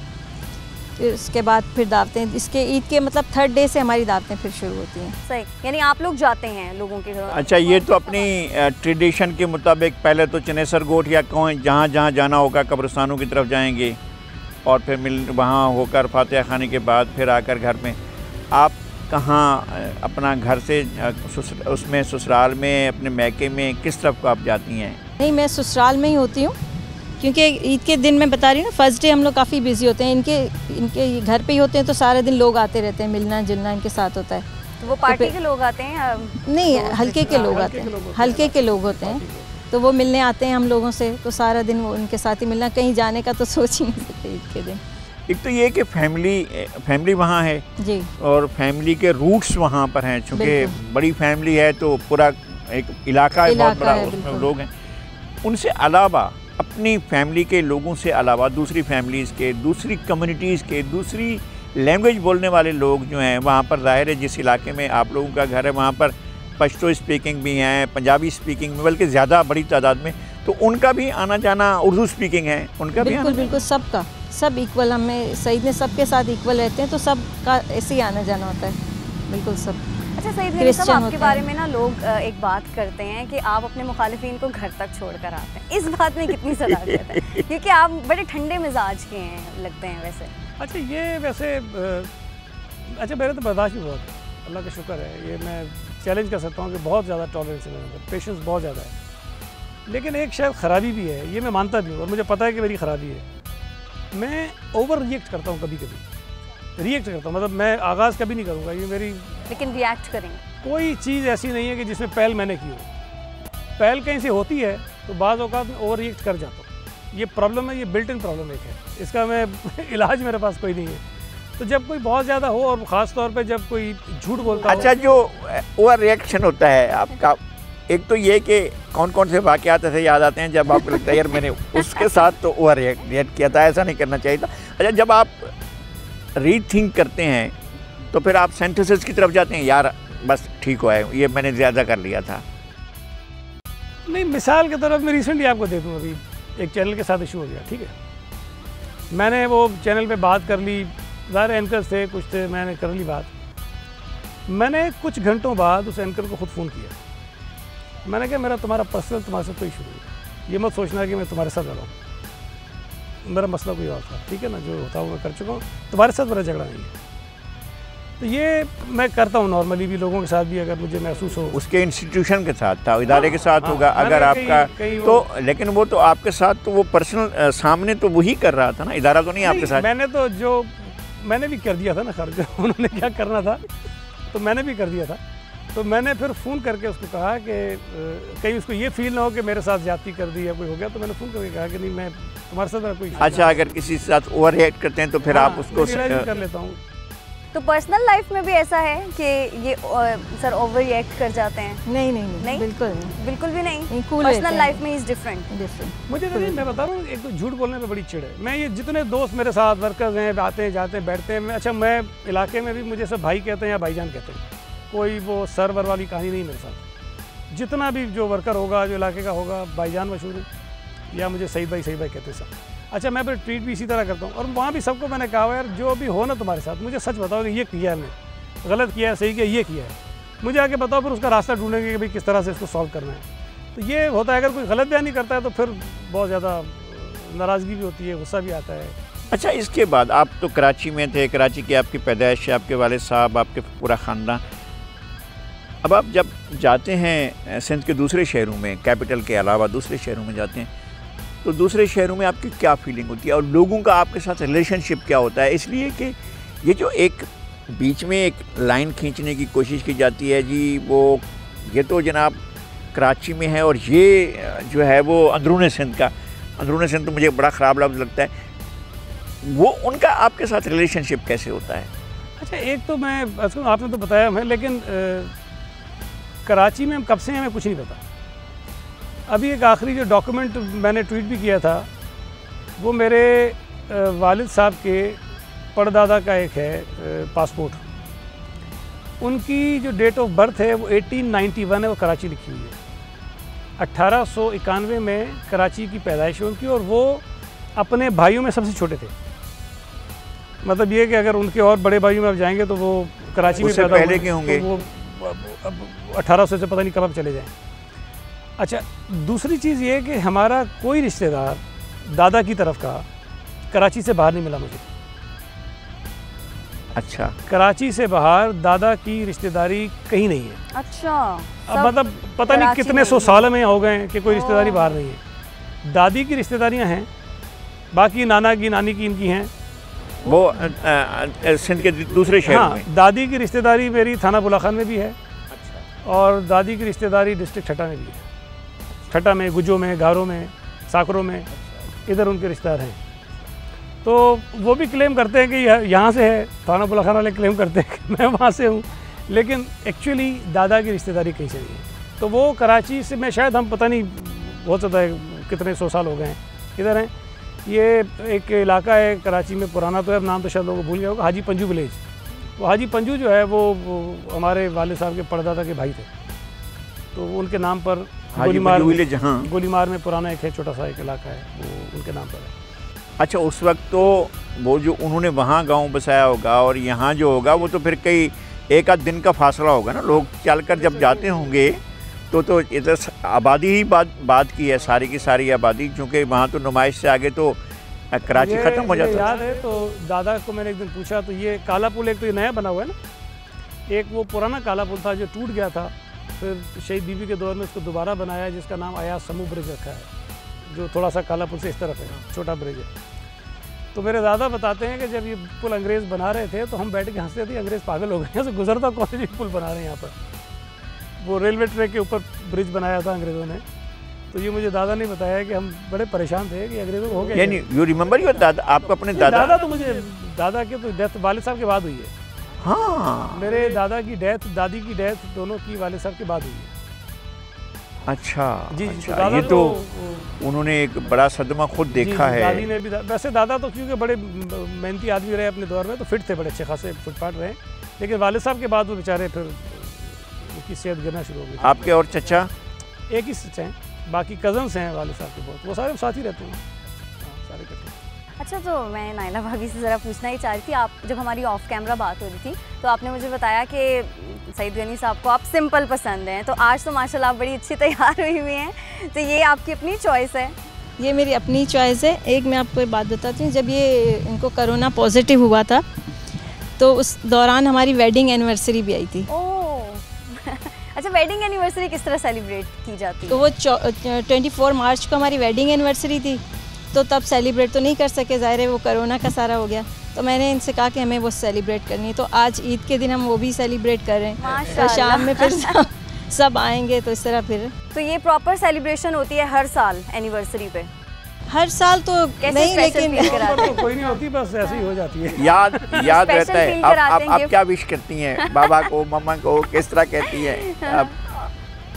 फिर उसके बाद फिर दावतें, इसके ईद के मतलब थर्ड डे से हमारी दावतें फिर शुरू होती हैं। सही, यानी आप लोग जाते हैं लोगों के घरों? अच्छा, ये तो अपनी ट्रेडिशन के मुताबिक पहले तो चनेसर गोट या कौन जहाँ जाना होगा कब्रिस्तानों की तरफ जाएंगे और फिर वहाँ होकर फातिहा खाने के बाद फिर आकर घर में। आप कहाँ अपना घर से उसमें ससुराल में, अपने मैके में किस तरफ को आप जाती हैं? नहीं, मैं ससुराल में ही होती हूँ, क्योंकि ईद के दिन मैं बता रही हूँ ना, फर्स्ट डे हम लोग काफ़ी बिजी होते हैं, इनके घर पे ही होते हैं, तो सारे दिन लोग आते रहते हैं, मिलना जुलना इनके साथ होता है। तो वो पार्टी के लोग आते हैं या नहीं, हल्के के लोग आते हैं, हल्के के लोग होते हैं, तो वो मिलने आते हैं हम लोगों से, तो सारा दिन वो उनके साथ ही मिलना, कहीं जाने का तो सोच ही नहीं सकते ईद के दिन। एक तो ये कि फैमिली वहाँ है जी, और फैमिली के रूट्स वहाँ पर हैं, चूँकि बिल्कुल। बड़ी फैमिली है तो पूरा एक इलाका है बहुत बड़ा, है, उसमें बिल्कुल। लोग हैं। उनसे अलावा अपनी फैमिली के लोगों से अलावा दूसरी फैमिलीज़ के, दूसरी कम्युनिटीज़ के, दूसरी लैंग्वेज बोलने वाले लोग जो हैं वहाँ पर, ज़ाहिर है जिस इलाके में आप लोगों का घर है वहाँ पर पश्तो स्पीकिंग भी हैं, पंजाबी स्पीकिंग में, बल्कि ज़्यादा बड़ी तादाद में, तो उनका भी आना जाना, उर्दू स्पीकिंग है उनका भी बिल्कुल बिल्कुल, सबका सब इक्वल, हमें सईद में सबके साथ इक्वल रहते हैं, तो सब का ऐसे ही आना जाना होता है, बिल्कुल सब। अच्छा सईद मेहरी क्रिश्चियन साहब, आपके होते बारे हैं। में ना लोग एक बात करते हैं कि आप अपने मुखालिफिन को घर तक छोड़ कर आते हैं, इस बात में कितनी सदाकत है? क्योंकि आप बड़े ठंडे मिजाज के हैं लगते हैं वैसे। अच्छा ये वैसे अच्छा मेरे तो बर्दाश्त भी बहुत है, अल्लाह का शुक्र है, ये मैं चैलेंज कर सकता हूँ कि बहुत ज़्यादा टॉलरेंस है मेरे अंदर, पेशेंस बहुत ज़्यादा है। लेकिन एक शायद ख़राबी भी है, ये मैं मानता भी हूँ और मुझे पता है कि मेरी ख़राबी है, मैं ओवर रिएक्ट करता हूँ, कभी कभी रिएक्ट करता हूँ, मतलब मैं आगाज़ कभी नहीं करूँगा, ये मेरी, लेकिन रिएक्ट करेंगे। कोई चीज़ ऐसी नहीं है कि जिसमें पहल मैंने की हो, पहल कहीं से होती है तो बाज़ औक़ात में ओवर रिएक्ट कर जाता हूँ, ये प्रॉब्लम है, ये बिल्ट इन प्रॉब्लम एक है, इसका मैं इलाज मेरे पास कोई नहीं है। तो जब कोई बहुत ज़्यादा हो और ख़ास तौर पे जब कोई झूठ बोलता अच्छा, जो ओवर रिएक्शन होता है आपका, एक तो ये कि कौन कौन से वाक़यात ऐसे याद आते हैं जब आपको लगता है यार मैंने उसके साथ तो ओवर रिएक्ट किया था, ऐसा नहीं करना चाहिए था। अच्छा, जब आप रीथिंक करते हैं तो फिर आप सेंटेंसेस की तरफ जाते हैं, यार बस ठीक हुआ है, ये मैंने ज़्यादा कर लिया था? नहीं, मिसाल के तरफ मैं रिसेंटली आपको दे दूँ, अभी एक चैनल के साथ इशू हो गया, ठीक है, मैंने वो चैनल पे बात कर ली, ज़ाहिर एंकर्स थे, कुछ थे, मैंने कर ली बात, मैंने कुछ घंटों बाद उस एंकर को खुद फ़ोन किया, मैंने कहा मेरा तुम्हारा पर्सनल तुम्हारे साथ कोई इशू नहीं है, ये मत सोचना कि मैं तुम्हारे साथ लड़ा हूँ, मेरा मसला कोई और था, ठीक है ना, जो होता हुआ मैं कर चुका हूँ, तुम्हारे साथ मेरा झगड़ा नहीं है। तो ये मैं करता हूँ नॉर्मली भी, लोगों के साथ भी अगर मुझे महसूस हो। उसके इंस्टीट्यूशन के साथ था, इदारे के साथ होगा अगर आपका तो, लेकिन वो तो आपके साथ तो वो पर्सनल सामने तो वही कर रहा था ना, इदारा तो नहीं आपके साथ। मैंने तो जो मैंने भी कर दिया था ना खर्च, उन्होंने क्या करना था तो मैंने भी कर दिया था, तो मैंने फिर फ़ोन करके उसको कहा कि कहीं उसको ये फील ना हो कि मेरे साथ ज़्यादती कर दी या कोई हो गया, तो मैंने फ़ोन करके कहा कि नहीं मैं तुम्हारे साथ मेरा कोई। अच्छा, अगर किसी के साथ ओवर रिएक्ट करते हैं तो फिर आप उसको कर लेता हूँ। तो पर्सनल लाइफ में भी ऐसा है कि ये सर ओवर रिएक्ट कर जाते हैं? नहीं नहीं नहीं, नहीं? बिल्कुल नहीं, बिल्कुल भी नहीं, cool पर्सनल रहते लाइफ हैं। में इज डिफरेंट। डिफरेंट। मुझे तो नहीं, मैं बता रहा हूँ, एक तो झूठ बोलने पे बड़ी चिढ़ है। मैं ये जितने दोस्त मेरे साथ वर्कर्स हैं, आते हैं जाते हैं बैठते हैं, अच्छा मैं इलाके में भी मुझे सब भाई कहते हैं या भाईजान कहते हैं, कोई वो सर्वर वाली कहानी नहीं मेरे साथ, जितना भी जो वर्कर होगा जो इलाके का होगा भाईजान मशहूर है या मुझे सईद भाई कहते हैं सब। अच्छा, मैं फिर ट्रीट भी इसी तरह करता हूँ और वहाँ भी सबको मैंने कहा यार जो भी हो ना तुम्हारे साथ, मुझे सच बताओ कि ये किया है, मैं गलत किया है, सही किया, ये किया है, मुझे आके बताओ, फिर उसका रास्ता ढूंढेंगे कि भाई किस तरह से इसको सॉल्व करना है। तो ये होता है, अगर कोई गलत बयान नहीं करता है तो फिर बहुत ज़्यादा नाराज़गी भी होती है, गुस्सा भी आता है। अच्छा, इसके बाद आप तो कराची में थे, कराची की आपकी पैदाइश है, आपके वालिद साहब, आपके पूरा ख़ानदान, अब आप जब जाते हैं सिंध के दूसरे शहरों में, कैपिटल के अलावा दूसरे शहरों में जाते हैं, तो दूसरे शहरों में आपकी क्या फीलिंग होती है और लोगों का आपके साथ रिलेशनशिप क्या होता है? इसलिए कि ये जो एक बीच में एक लाइन खींचने की कोशिश की जाती है जी, वो ये तो जनाब कराची में है और ये जो है वो अंदरूनी सिंध का, अंदरूनी सिंध तो मुझे बड़ा ख़राब लफ्ज़ लगता है, वो उनका आपके साथ रिलेशनशिप कैसे होता है? अच्छा, एक तो मैं आपने तो बताया हमें, लेकिन कराची में हम कब से हैं हमें कुछ नहीं पता। अभी एक आखिरी जो डॉक्यूमेंट मैंने ट्वीट भी किया था, वो मेरे वालिद साहब के परदादा का एक है पासपोर्ट, उनकी जो डेट ऑफ बर्थ है वो 1891 है, वो कराची लिखी हुई है। 1891 में कराची की पैदाइश है उनकी और वो अपने भाइयों में सबसे छोटे थे। मतलब ये कि अगर उनके और बड़े भाइयों में आप जाएंगे तो वो कराची में पैदा पहले के होंगे, तो वो 1800 से पता नहीं कब आप चले जाएँ। अच्छा, दूसरी चीज़ ये कि हमारा कोई रिश्तेदार दादा की तरफ का कराची से बाहर नहीं मिला मुझे। अच्छा, कराची से बाहर दादा की रिश्तेदारी कहीं नहीं है। अच्छा, अब मतलब पता नहीं कितने सौ साल में हो गए हैं कि कोई रिश्तेदारी बाहर नहीं है। दादी की रिश्तेदारियां हैं, बाकी नाना की नानी की इनकी हैं, वो सिंध के दूसरे शहर हाँ, में। दादी की रिश्तेदारी मेरी थाना बुला खान में भी है और दादी की रिश्तेदारी डिस्ट्रिक्ट ठट्टा में भी है। ठट्टा में, गुज्जो में, गारो में, साकरों में, इधर उनके रिश्तेदार हैं। तो वो भी क्लेम करते हैं कि यहाँ से है, थाना बुला खान वाले क्लेम करते हैं कि मैं वहाँ से हूँ, लेकिन एक्चुअली दादा की रिश्तेदारी कहीं से नहीं है। तो वो कराची से, मैं शायद, हम पता नहीं, हो सकता है कितने 100 साल हो गए हैं इधर हैं। ये एक इलाका है कराची में, पुराना तो है, अब नाम तो शायद लोगों को भूल गया होगा, हाजी पंजू विलेज। वो हाजी पंजू जो है वो हमारे वालिद साहब के परदादा के भाई थे, तो उनके नाम पर गोलीमार विलेज, हाँ, गोलीमार में पुराना एक है, छोटा सा एक इलाका है, वो उनके नाम पर है। अच्छा, उस वक्त तो वो जो उन्होंने वहाँ गांव बसाया होगा और यहाँ जो होगा वो तो फिर कई एक आध दिन का फासला होगा ना, लोग चलकर जब जाते होंगे तो इधर आबादी ही बात की है, सारी की सारी आबादी, क्योंकि वहाँ तो नुमाइश से आगे तो कराची ख़त्म हो जाता है। याद है, तो दादा को मैंने एक दिन पूछा, तो ये काला पुल एक तो ये नया बना हुआ है ना, एक वो पुराना काला पुल था जो टूट गया था, फिर शहीद बीबी के दौर में उसको दोबारा बनाया, जिसका नाम आयाज समू ब्रिज रखा है, जो थोड़ा सा काला पुल से इस तरफ है, छोटा ब्रिज है। तो मेरे दादा बताते हैं कि जब ये पुल अंग्रेज़ बना रहे थे तो हम बैठ के हंसते थे, अंग्रेज़ पागल हो गए, यहाँ से गुजरता कौन सी पुल बना रहे हैं यहाँ पर। वो रेलवे ट्रैक के ऊपर ब्रिज बनाया था अंग्रेज़ों ने। तो ये मुझे दादा ने बताया कि हम बड़े परेशान थे कि अंग्रेज़ों को हो गया। यानी यू रिमेंबर योर दादा, आपको अपने दादा? तो मुझे दादा के तो डेथ वालिद साहब के बाद हुई है। हाँ, मेरे दादा की डेथ, दादी की डेथ दोनों की वालिद साहब के बाद हुई है। अच्छा, जी, अच्छा, ये तो उन्होंने एक बड़ा सदमा खुद देखा है। दादी ने भी, वैसे दादा तो क्योंकि बड़े मेहनती आदमी रहे अपने दौर में, तो फिट थे, बड़े अच्छे खासे फुटपाथ रहे, लेकिन वालिद साहब के बाद वो बेचारे फिर उनकी सेहत गिरना शुरू हो गई। आपके और चचा? एक ही चचा हैं, बाकी कज़न्स हैं वालिद साहब के बहुत, वो सारे साथ ही रहते हैं, सारे इकट्ठे। अच्छा, तो मैं नाइला भाभी से ज़रा पूछना ही चाह रही थी, आप जब हमारी ऑफ कैमरा बात हो रही थी तो आपने मुझे बताया कि सईद गनी साहब को आप सिंपल पसंद हैं, तो आज तो माशाल्लाह आप बड़ी अच्छी तैयार हुई हुई हैं, तो ये आपकी अपनी चॉइस है? ये मेरी अपनी चॉइस है। एक मैं आपको एक बात बताती हूँ, जब ये इनको कोरोना पॉजिटिव हुआ था तो उस दौरान हमारी वेडिंग एनिवर्सरी भी आई थी। ओह अच्छा, वेडिंग एनिवर्सरी किस तरह सेलिब्रेट की जाती है? तो वो 24 मार्च को हमारी वेडिंग एनिवर्सरी थी, तो तब सेलिब्रेट तो नहीं कर सके, ज़ाहिर है वो कोरोना का सारा हो गया, तो मैंने इनसे कहा कि हमें वो सेलिब्रेट करनी है, तो आज ईद के दिन हम वो भी सेलिब्रेट कर रहे हैं, तो शाम में फिर सब आएंगे, तो इस तरह फिर। तो ये प्रॉपर सेलिब्रेशन होती है हर साल एनिवर्सरी पे? हर साल तो नहीं, लेकिन तो कोई नहीं होती, बस ऐसे ही हो जाती है। याद रहता है। आप क्या विश करती हैं बाबा को, मम्मा को, किस तरह कहती हैं आप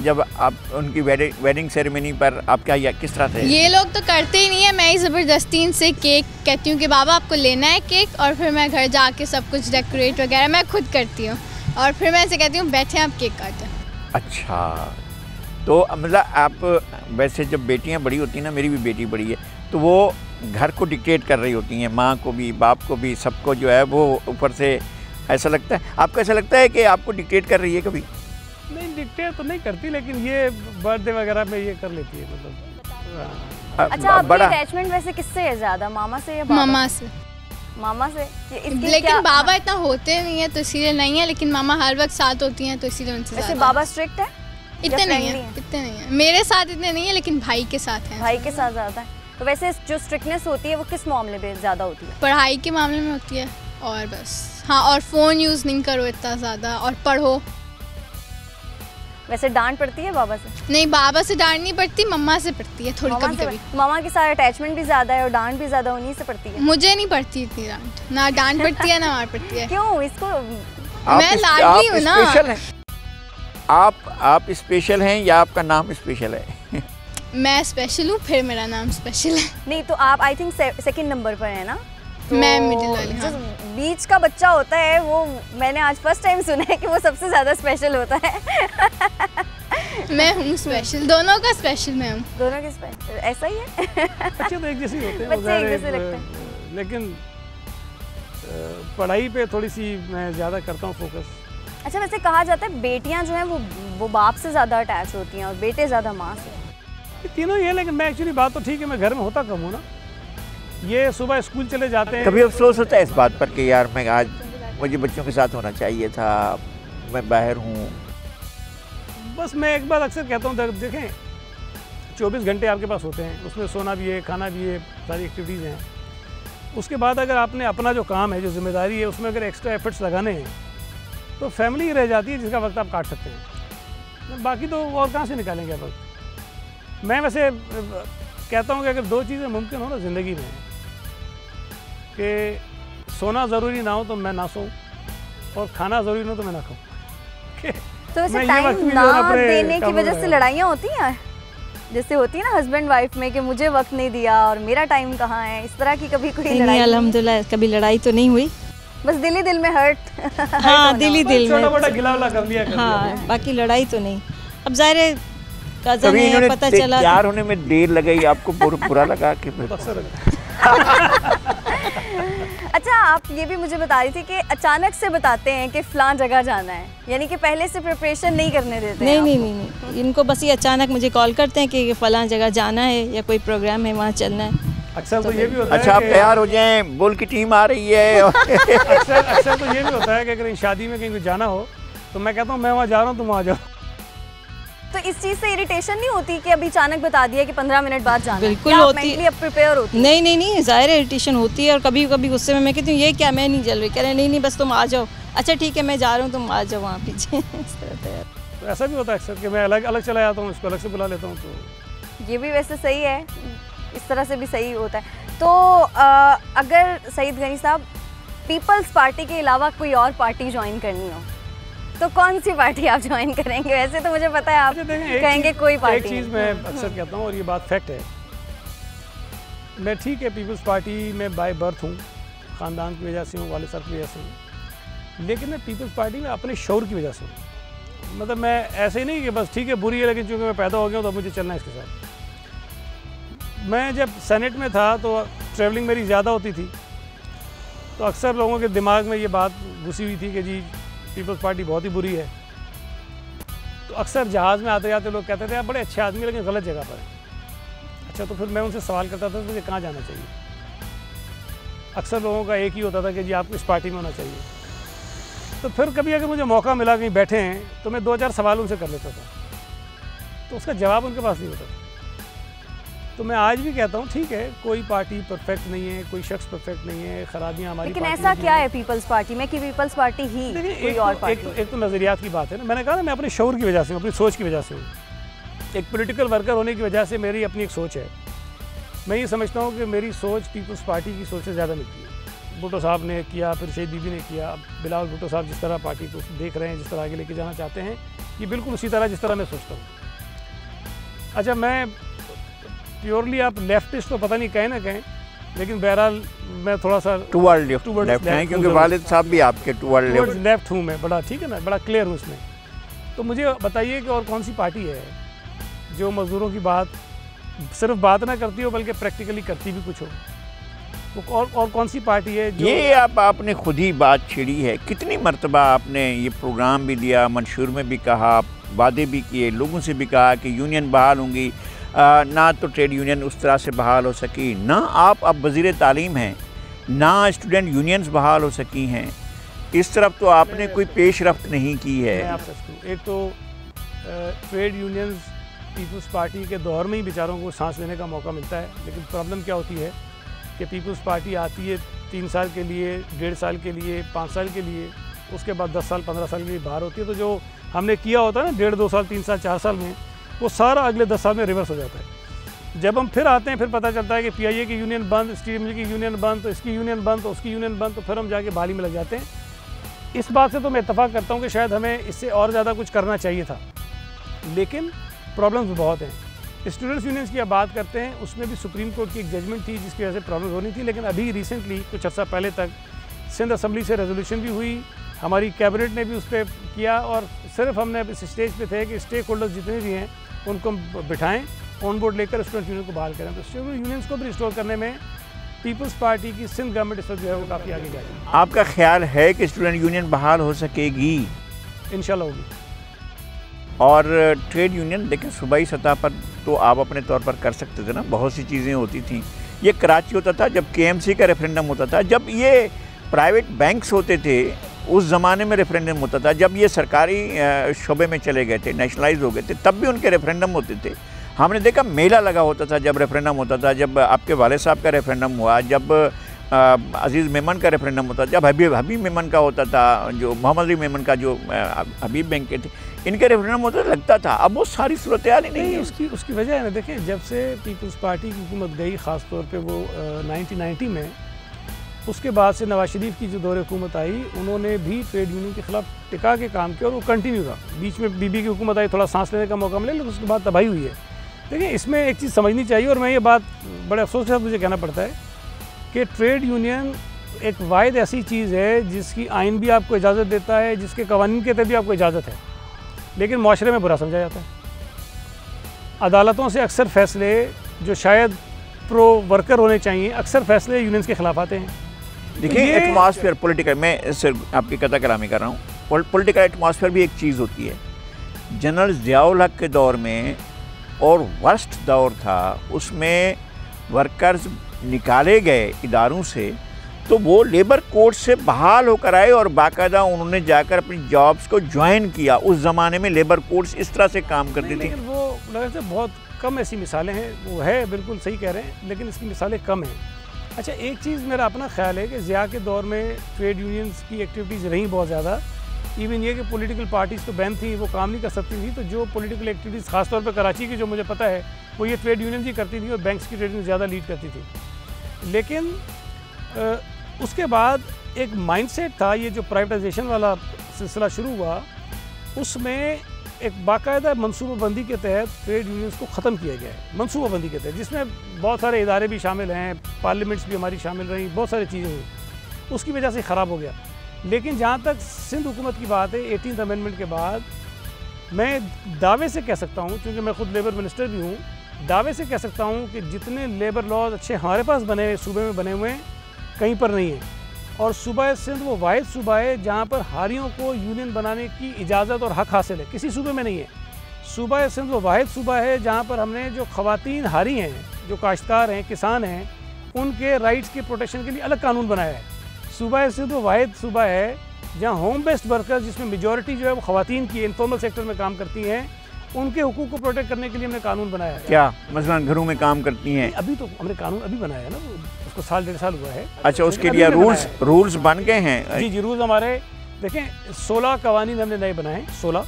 जब आप उनकी वेडिंग सेरेमनी पर आप क्या किस तरह थे? ये लोग तो करते ही नहीं है, मैं ही ज़बरदस्ती इनसे केक कहती हूँ कि बाबा आपको लेना है केक, और फिर मैं घर जाके सब कुछ डेकोरेट वगैरह मैं खुद करती हूँ, और फिर मैं ऐसे कहती हूँ बैठे आप केक काटें। अच्छा, तो मतलब आप वैसे जब बेटियां बड़ी होती हैं ना, मेरी भी बेटी बड़ी है, तो वो घर को डिक्टेट कर रही होती हैं, माँ को भी, बाप को भी, सबको जो है वो ऊपर से ऐसा लगता है। आपको ऐसा लगता है कि आपको डिक्टेट कर रही है कभी? नहीं, डिक्टेट तो नहीं करती, लेकिन ये बर्थडे वगैरह में ये कर लेती है, मतलब। अच्छा, आपकी अटैचमेंट वैसे किससे है ज़्यादा, मामा से या बाबा? मामा से। मामा से? लेकिन बाबा इतना होते नहीं है तो इसीलिए नहीं है, लेकिन मामा हर वक्त साथ होती हैं तो इसीलिए उनसे वैसे ज़्यादा। बाबा स्ट्रिक्ट है? इतने नहीं है, इतने नहीं है, मेरे साथ इतने नहीं है, लेकिन भाई के साथ हैं। भाई के साथ ज़्यादा है। तो वैसे जो स्ट्रिक्टनेस होती है वो किस मामले में ज़्यादा होती है? पढ़ाई के मामले में होती है, और बस। हाँ, और फ़ोन यूज़ नहीं करो इतना ज़्यादा, और पढ़ो। वैसे डांट पड़ती है बाबा से? नहीं, बाबा से डांट नहीं पड़ती, मम्मा से पड़ती है थोड़ी कभी-कभी। मामा के साथ अटैचमेंट भी ज़्यादा है और डांट भी ज़्यादा उन्हीं से पड़ती है? मुझे नहीं पड़ती इतनी डांट, ना डांट पड़ती है ना मार पड़ती है। क्यों? इसको मैं लाडली हूँ ना। आप स्पेशल हैं या आपका नाम स्पेशल है? मैं स्पेशल हूँ, फिर मेरा नाम स्पेशल है। नहीं, तो आप आई थिंक सेकंड नंबर पर है ना? तो मैं मिडिल वाली। जो बीच का बच्चा होता है वो मैंने आज फर्स्ट टाइम सुना है कि वो सबसे ज़्यादा स्पेशल होता है। मैं हूँ स्पेशल, दोनों का स्पेशल मैं हूँ। दोनों के स्पेशल, ऐसा ही है। बच्चे तो एक जैसे ही होते हैं, बच्चे एक जैसे लगते हैं, लेकिन पढ़ाई पे थोड़ी सी मैं ज़्यादा करता हूँ फोकस। अच्छा, वैसे कहा जाता है बेटियां जो हैं वो बाप से ज़्यादा अटैच होती हैं और बेटे ज़्यादा माँ से। तीनों ही है, लेकिन मैं एक्चुअली बात तो ठीक है, मैं घर में होता कम हूँ ना, ये सुबह स्कूल चले जाते हैं। कभी अफसोस होता है इस बात पर कि यार मैं आज मुझे बच्चों के साथ होना चाहिए था, मैं बाहर हूँ? बस मैं एक बात अक्सर कहता हूँ, देखें 24 घंटे आपके पास होते हैं, उसमें सोना भी है, खाना भी है, सारी एक्टिविटीज़ हैं, उसके बाद अगर आपने अपना जो काम है, जो जिम्मेदारी है, उसमें अगर एक्स्ट्रा एफर्ट्स लगाने हैं तो फैमिली ही रह जाती है जिसका वक्त आप काट सकते हैं, बाकी तो और कहाँ से निकालेंगे आप वक्त। मैं वैसे कहता हूँ कि अगर दो चीज़ें मुमकिन हो ना ज़िंदगी में, कि सोना ज़रूरी ना हो तो मैं ना सोऊं, और खाना ज़रूरी ना हो तो मैं ना खाऊं। तो वैसे टाइम ना देने की वजह से लड़ाइयाँ होती हैं, जैसे होती है ना हस्बैंड वाइफ में, कि मुझे वक्त नहीं दिया और मेरा टाइम कहाँ है, इस तरह की कभी कोई लड़ाई? नहीं, अल्हम्दुलिल्लाह कभी लड़ाई तो नहीं हुई, बस दिल ही दिल में हर्ट। हाँ, दिल ही दिल में छोटा मोटा गिला विला कर लिया। हाँ, बाकी लड़ाई तो नहीं। अब ज़ाहिर है कज़न है, पता चला तैयार होने में देर लगाई, आपको बुरा लगा कि अच्छा, आप ये भी मुझे बता रही थी कि अचानक से बताते हैं कि फ़लाँ जगह जाना है, यानी कि पहले से प्रिपरेशन नहीं करने देते? नहीं, इनको बस ये अचानक मुझे कॉल करते हैं कि फ़लाँ जगह जाना है या कोई प्रोग्राम है वहाँ चलना है। अक्सर तो ये भी होता है, अच्छा आप तैयार हो जाएं, बोल की टीम आ रही है। अक्सर तो ये भी होता है कि अगर शादी में कहीं जाना हो तो मैं कहता हूँ मैं वहाँ जा रहा हूँ, तुम वहाँ जाओ। तो इस चीज़ से इरिटेशन नहीं होती कि अभी अचानक बता दिया कि 15 मिनट बाद जाना? बिल्कुल होती है। अब प्रिपेयर होती है? नहीं, ज़ाहिर है इरिटेशन होती है, और कभी कभी गुस्से में मैं कहती हूँ ये क्या, मैं नहीं चल रही, कह रहे नहीं बस तुम आ जाओ, अच्छा ठीक है मैं जा रहा हूँ, तुम आ जाओ वहाँ पीछे। तो ऐसा भी होता है अक्सर कि मैं अलग चला जाता हूँ, उसको अलग से बुला लेता हूँ। तो ये भी वैसे सही है, इस तरह से भी सही होता है। तो अगर सईद गनी साहब पीपल्स पार्टी के अलावा कोई और पार्टी ज्वाइन करनी हो तो कौन सी पार्टी आप ज्वाइन करेंगे? वैसे तो मुझे पता है आप कहेंगे कोई पार्टी। एक चीज़ मैं अक्सर कहता हूँ और ये बात फैक्ट है, मैं ठीक है पीपल्स पार्टी में बाय बर्थ हूँ, ख़ानदान की वजह से हूँ, वालिद साहब की वजह से हूँ, लेकिन मैं पीपल्स पार्टी में अपने शौर की वजह से हूँ। मतलब मैं ऐसे ही नहीं कि बस ठीक है बुरी है, लेकिन चूँकि मैं पैदा हो गया हूँ तो मुझे चलना है इसके साथ। मैं जब सेनेट में था तो ट्रैवलिंग मेरी ज़्यादा होती थी, तो अक्सर लोगों के दिमाग में ये बात घुसी हुई थी कि जी पीपल्स पार्टी बहुत ही बुरी है। तो अक्सर जहाज़ में आते जाते लोग कहते थे आप बड़े अच्छे आदमी लेकिन गलत जगह पर हैं। अच्छा, तो फिर मैं उनसे सवाल करता था मुझे कहाँ जाना चाहिए। अक्सर लोगों का एक ही होता था कि जी आपको इस पार्टी में होना चाहिए। तो फिर कभी अगर मुझे मौका मिला कहीं बैठे हैं तो मैं 2-4 सवाल उनसे कर लेता था, तो उसका जवाब उनके पास नहीं होता था। तो मैं आज भी कहता हूँ ठीक है कोई पार्टी परफेक्ट नहीं है, कोई शख्स परफेक्ट नहीं है, खराबियाँ हमारी। लेकिन ऐसा क्या है पीपल्स पार्टी में कि पीपल्स पार्टी ही कोई और पार्टी? एक तो नज़रियात की बात है ना, मैंने कहा ना मैं अपने शौर की वजह से हूँ, अपनी सोच की वजह से हूँ। एक पॉलिटिकल वर्कर होने की वजह से मेरी अपनी एक सोच है। मैं ये समझता हूँ कि मेरी सोच पीपल्स पार्टी की सोच से ज़्यादा मिलती है। भुट्टो साहब ने किया, फिर शहीद बीबी ने किया, अब बिलावल भुट्टो साहब जिस तरह पार्टी को देख रहे हैं, जिस तरह आगे लेके जाना चाहते हैं, ये बिल्कुल उसी तरह जिस तरह मैं सोचता हूँ। अच्छा, मैं प्योरली आप लेफ्टिस्ट तो पता नहीं कहें ना कहें, लेकिन बहरहाल मैं थोड़ा सा टुवर्ड लेफ्ट हैं, क्योंकि वालिद साहब भी आपके टुवर्ड लेफ्ट हूँ मैं, बड़ा ठीक है ना, बड़ा क्लियर हूँ इसमें। तो मुझे बताइए कि और कौन सी पार्टी है जो मज़दूरों की बात सिर्फ बात ना करती हो बल्कि प्रैक्टिकली करती भी कुछ हो? और कौन सी पार्टी है जो ये आपने खुद ही बात छिड़ी है। कितनी मरतबा आपने ये प्रोग्राम भी दिया, मंशूर में भी कहा, वादे भी किए, लोगों से भी कहा कि यूनियन बहाल होंगी, ना तो ट्रेड यूनियन उस तरह से बहाल हो सकी, ना आप अब वज़ीर तालीम हैं, ना स्टूडेंट यूनियंस बहाल हो सकी हैं। इस तरफ तो आपने कोई पेशरफ्त नहीं की है। एक तो ट्रेड यूनियंस पीपल्स पार्टी के दौर में ही बेचारों को सांस लेने का मौका मिलता है, लेकिन प्रॉब्लम क्या होती है कि पीपल्स पार्टी आती है 3 साल के लिए, 1.5 साल के लिए, 5 साल के लिए, उसके बाद 10 साल 15 साल के लिए बाहर होती है। तो जो हमने किया होता है ना 1.5-2 साल 3 साल 4 साल में, वो सारा अगले 10 साल में रिवर्स हो जाता है। जब हम फिर आते हैं फिर पता चलता है कि PIA की यूनियन बंद, स्टील मिल की यूनियन बंद, तो इसकी यूनियन बंद, तो उसकी यूनियन बंद, तो फिर हम जाके बहाली में लग जाते हैं। इस बात से तो मैं इत्तेफाक करता हूँ कि शायद हमें इससे और ज़्यादा कुछ करना चाहिए था, लेकिन प्रॉब्लम्स बहुत हैं। स्टूडेंट्स यूनियंस की आप बात करते हैं, उसमें भी सुप्रीम कोर्ट की एक जजमेंट थी जिसकी वजह से प्रॉब्लम होनी थी, लेकिन अभी रिसेंटली कुछ अर्सा पहले तक सिंध असम्बली से रेजोल्यूशन भी हुई, हमारी कैबिनेट ने भी उस पर किया, और सिर्फ हमने अब इस स्टेज पे थे कि स्टेक होल्डर्स जितने भी हैं उनको बिठाएं, ऑन बोर्ड लेकर स्टूडेंट यूनियन को बहाल करें। तो स्टूडेंट यूनियंस को भी रिस्टोर करने में पीपल्स पार्टी की सिंध गवर्नमेंट इस वक्त जो है वो काफ़ी आगे जाएगी। आपका ख्याल है कि स्टूडेंट यूनियन बहाल हो सकेगी? इंशाल्लाह होगी। और ट्रेड यूनियन देखिए सूबाई सतह पर तो आप अपने तौर पर कर सकते थे ना, बहुत सी चीज़ें होती थी। ये कराची होता था जब KMC का रेफरेंडम होता था, जब ये प्राइवेट बैंक्स होते थे उस ज़माने में रेफरेंडम होता था, जब ये सरकारी शोबे में चले गए थे, नेशनलाइज हो गए थे, तब भी उनके रेफरेंडम होते थे। हमने देखा मेला लगा होता था जब रेफरेंडम होता था, जब आपके वाले साहब का रेफरेंडम हुआ, जब अजीज़ मेमन का रेफरेंडम होता था, जब हबीब मेमन का होता था, जो मोहम्मद अली मेमन का जो हबीब बैंक के थे, इनके रेफरेंडम होता लगता था। अब वो सारी सूरत हाल ही नहीं है। उसकी वजह है ना, देखें जब से पीपल्स पार्टी की हुकूमत गई, ख़ास तौर पे वो 1990 में, उसके बाद से नवाज शरीफ की जो दौर हुकूमत आई, उन्होंने भी ट्रेड यूनियन के ख़िलाफ़ टिका के काम किया और वो कंटिन्यू रहा। बीच में बीबी की हुकूमत आई, थोड़ा सांस लेने का मौका मिला, लेकिन उसके बाद तबाही हुई है। देखिए इसमें एक चीज़ समझनी चाहिए, और मैं ये बात बड़े अफसोस के साथ मुझे कहना पड़ता है कि ट्रेड यूनियन एक वाहिद ऐसी चीज़ है जिसकी आइन भी आपको इजाज़त देता है, जिसके कवानीन के तहत भी आपको इजाज़त है, लेकिन माशरे में बुरा समझा जाता है। अदालतों से अक्सर फ़ैसले जो शायद प्रो वर्कर होने चाहिए, अक्सर फ़ैसले यूनियंस के ख़िलाफ़ आते हैं। देखिए एटमॉस्फेयर पॉलिटिकल, मैं सिर्फ आपकी कथा कलामी कर रहा हूँ, पॉलिटिकल एटमॉस्फेयर भी एक चीज़ होती है। जनरल ज़ियाउल हक के दौर में और वर्स्ट दौर था, उसमें वर्कर्स निकाले गए इदारों से तो वो लेबर कोर्ट से बहाल होकर आए और बाकायदा उन्होंने जाकर अपनी जॉब्स को ज्वाइन किया। उस ज़माने में लेबर कोर्ट्स इस तरह से काम करती थी। लेकिन वो लगता है बहुत कम ऐसी मिसालें हैं, वो है बिल्कुल सही कह रहे हैं, लेकिन इसकी मिसालें कम हैं। अच्छा, एक चीज़ मेरा अपना ख्याल है कि ज़िया के दौर में ट्रेड यूनियंस की एक्टिविटीज़ रहीं बहुत ज़्यादा। इवन ये कि पॉलिटिकल पार्टीज़ तो बैन थी, वो काम नहीं कर सकती थी, तो जो पॉलिटिकल एक्टिविटीज़ ख़ासतौर पर कराची की जो मुझे पता है वो ये ट्रेड यूनियन ही करती थी और बैंक्स की ट्रेड ज़्यादा लीड करती थी। लेकिन उसके बाद एक माइंडसेट था, ये जो प्राइवेटाइजेशन वाला सिलसिला शुरू हुआ, उसमें एक बाकायदा मनसूबाबंदी के तहत ट्रेड यूनियंस को ख़त्म किया गया है, मनसूबाबंदी के तहत, जिसमें बहुत सारे इदारे भी शामिल हैं, पार्लियामेंट्स भी हमारी शामिल रही, बहुत सारी चीज़ें हुई, उसकी वजह से ख़राब हो गया। लेकिन जहाँ तक सिंध हुकूमत की बात है, 18th अमेंडमेंट के बाद मैं दावे से कह सकता हूँ, क्योंकि मैं खुद लेबर मिनिस्टर भी हूँ, दावे से कह सकता हूँ कि जितने लेबर लॉज अच्छे हमारे पास बने सूबे में बने हुए हैं, कहीं पर नहीं है। और सूबा सिंध वो वाहिद सूबा है जहाँ पर हारियों को यूनियन बनाने की इजाज़त और हक़ हासिल है, किसी सूबे में नहीं है। सूबा सिंध वो वाहिद सूबा है जहाँ पर हमने जो ख़वातीन हारी हैं, जो काश्तकार हैं, किसान हैं, उनके राइट्स के प्रोटेक्शन के लिए अलग कानून बनाया है। सूबा सिंध वो वाहिद सूबा है जहाँ होम बेस्ड वर्कर्स, जिसमें मेजॉरिटी जो है वो ख़वातीन की इनफॉर्मल सेक्टर में काम करती हैं, उनके हुकूक को प्रोटेक्ट करने के लिए हमने कानून बनाया है। क्या मसलन घरों में काम करती हैं? अभी तो हमने कानून अभी बनाया है ना, उसको साल 1.5 साल हुआ है। अच्छा, उसके लिए रूल्स बन गए हैं? जी, रूल्स हमारे देखें 16 कवानीन हमने नए बनाए हैं, 16,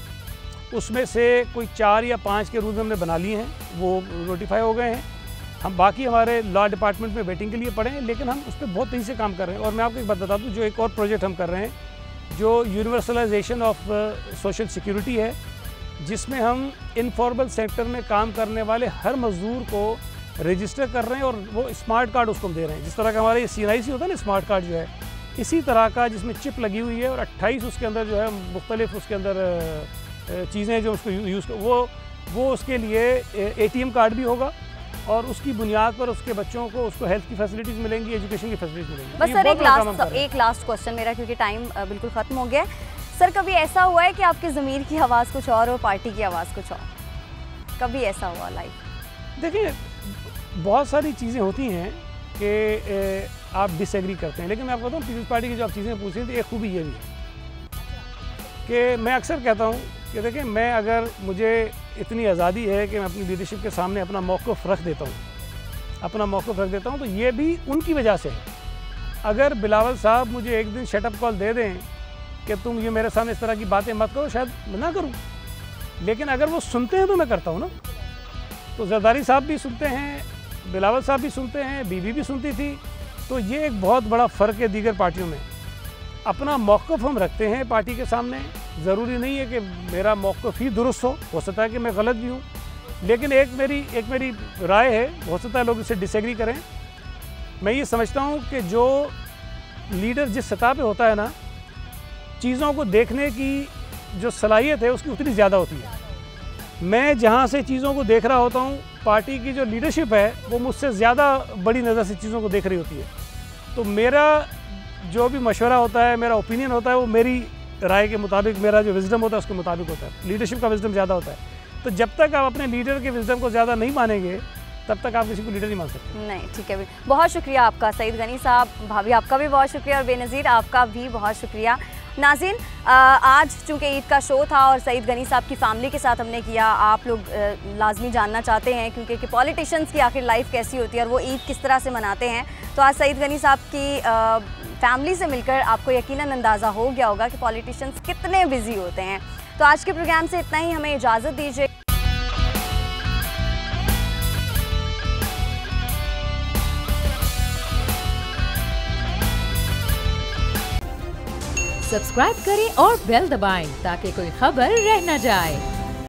उसमें से कोई 4 या 5 के रूल्स हमने बना लिए हैं, वो नोटिफाई हो गए हैं। हम बाकी हमारे लॉ डिपार्टमेंट में वेटिंग के लिए पड़े हैं, लेकिन हम उस पर बहुत तेज़ी से काम कर रहे हैं। और मैं आपको एक बात बता दूँ, जो एक और प्रोजेक्ट हम कर रहे हैं, जो यूनिवर्सलाइजेशन ऑफ सोशल सिक्योरिटी है, जिसमें हम इनफॉर्मल सेक्टर में काम करने वाले हर मजदूर को रजिस्टर कर रहे हैं और वो स्मार्ट कार्ड उसको दे रहे हैं। जिस तरह का हमारा ये CNIC होता है ना, स्मार्ट कार्ड जो है, इसी तरह का जिसमें चिप लगी हुई है और 28 उसके अंदर जो है मुख्तलिफ उसके अंदर चीज़ें जो उसको यूज़ वो उसके लिए ATM कार्ड भी होगा और उसकी बुनियाद पर उसके बच्चों को उसको हेल्थ की फैसिलिटीज़ मिलेंगी, एजुकेशन की फैसिलिटीज़ मिलेंगी। बस सर एक लास्ट क्वेश्चन मेरा, क्योंकि टाइम बिल्कुल ख़त्म हो गया है। सर, कभी ऐसा हुआ है कि आपकी ज़मीर की आवाज़ कुछ और पार्टी की आवाज़ कुछ और? कभी ऐसा हुआ लाइफ? देखिए, बहुत सारी चीज़ें होती हैं कि आप डिसएग्री करते हैं, लेकिन मैं आपको बताऊँ, पीपल्स पार्टी की जो आप चीज़ें पूछ रही थी, एक खूबी ये भी है कि मैं अक्सर कहता हूँ कि देखिए, मैं अगर मुझे इतनी आज़ादी है कि मैं अपनी लीडरशिप के सामने अपना मौक़िफ़ रख देता हूँ, तो ये भी उनकी वजह से है। अगर बिलावल साहब मुझे एक दिन शटअप कॉल दे दें कि तुम ये मेरे सामने इस तरह की बातें मत करो, शायद ना करूं, लेकिन अगर वो सुनते हैं तो मैं करता हूं ना। तो जरदारी साहब भी सुनते हैं, बिलावल साहब भी सुनते हैं, बीबी भी सुनती थी। तो ये एक बहुत बड़ा फ़र्क है दीगर पार्टियों में। अपना मौक़िफ़ हम रखते हैं पार्टी के सामने, ज़रूरी नहीं है कि मेरा मौक़िफ़ ही दुरुस्त हो सकता है कि मैं गलत भी हूँ, लेकिन एक मेरी राय है, हो सकता है लोग इससे डिसएग्री करें। मैं ये समझता हूँ कि जो लीडर जिस सतह पे होता है ना, चीज़ों को देखने की जो सलाहियत है उसकी उतनी ज़्यादा होती है। मैं जहाँ से चीज़ों को देख रहा होता हूँ, पार्टी की जो लीडरशिप है वो मुझसे ज़्यादा बड़ी नज़र से चीज़ों को देख रही होती है। तो मेरा जो भी मशवरा होता है, मेरा ओपिनियन होता है, वो मेरी राय के मुताबिक, मेरा जो विज़डम होता है उसके मुताबिक होता है। लीडरशिप का विज़डम ज़्यादा होता है। तो जब तक आप अपने लीडर के विज़डम को ज़्यादा नहीं मानेंगे, तब तक आप किसी को लीडर नहीं मान सकते। नहीं, ठीक है। बहुत शुक्रिया आपका सईद गनी साहब, भाभी आपका भी बहुत शुक्रिया, और बेनज़ीर आपका भी बहुत शुक्रिया। नाज़रीन, आज चूँकि ईद का शो था और सईद गनी साहब की फैमिली के साथ हमने किया, आप लोग लाजमी जानना चाहते हैं क्योंकि कि पॉलिटिशियंस की आखिर लाइफ कैसी होती है और वो ईद किस तरह से मनाते हैं। तो आज सईद गनी साहब की फैमिली से मिलकर आपको यकीनन अंदाज़ा हो गया होगा कि पॉलिटिशियंस कितने बिजी होते हैं। तो आज के प्रोग्राम से इतना ही, हमें इजाज़त दीजिए। सब्सक्राइब करें और बेल दबाएं ताकि कोई खबर रह न जाए।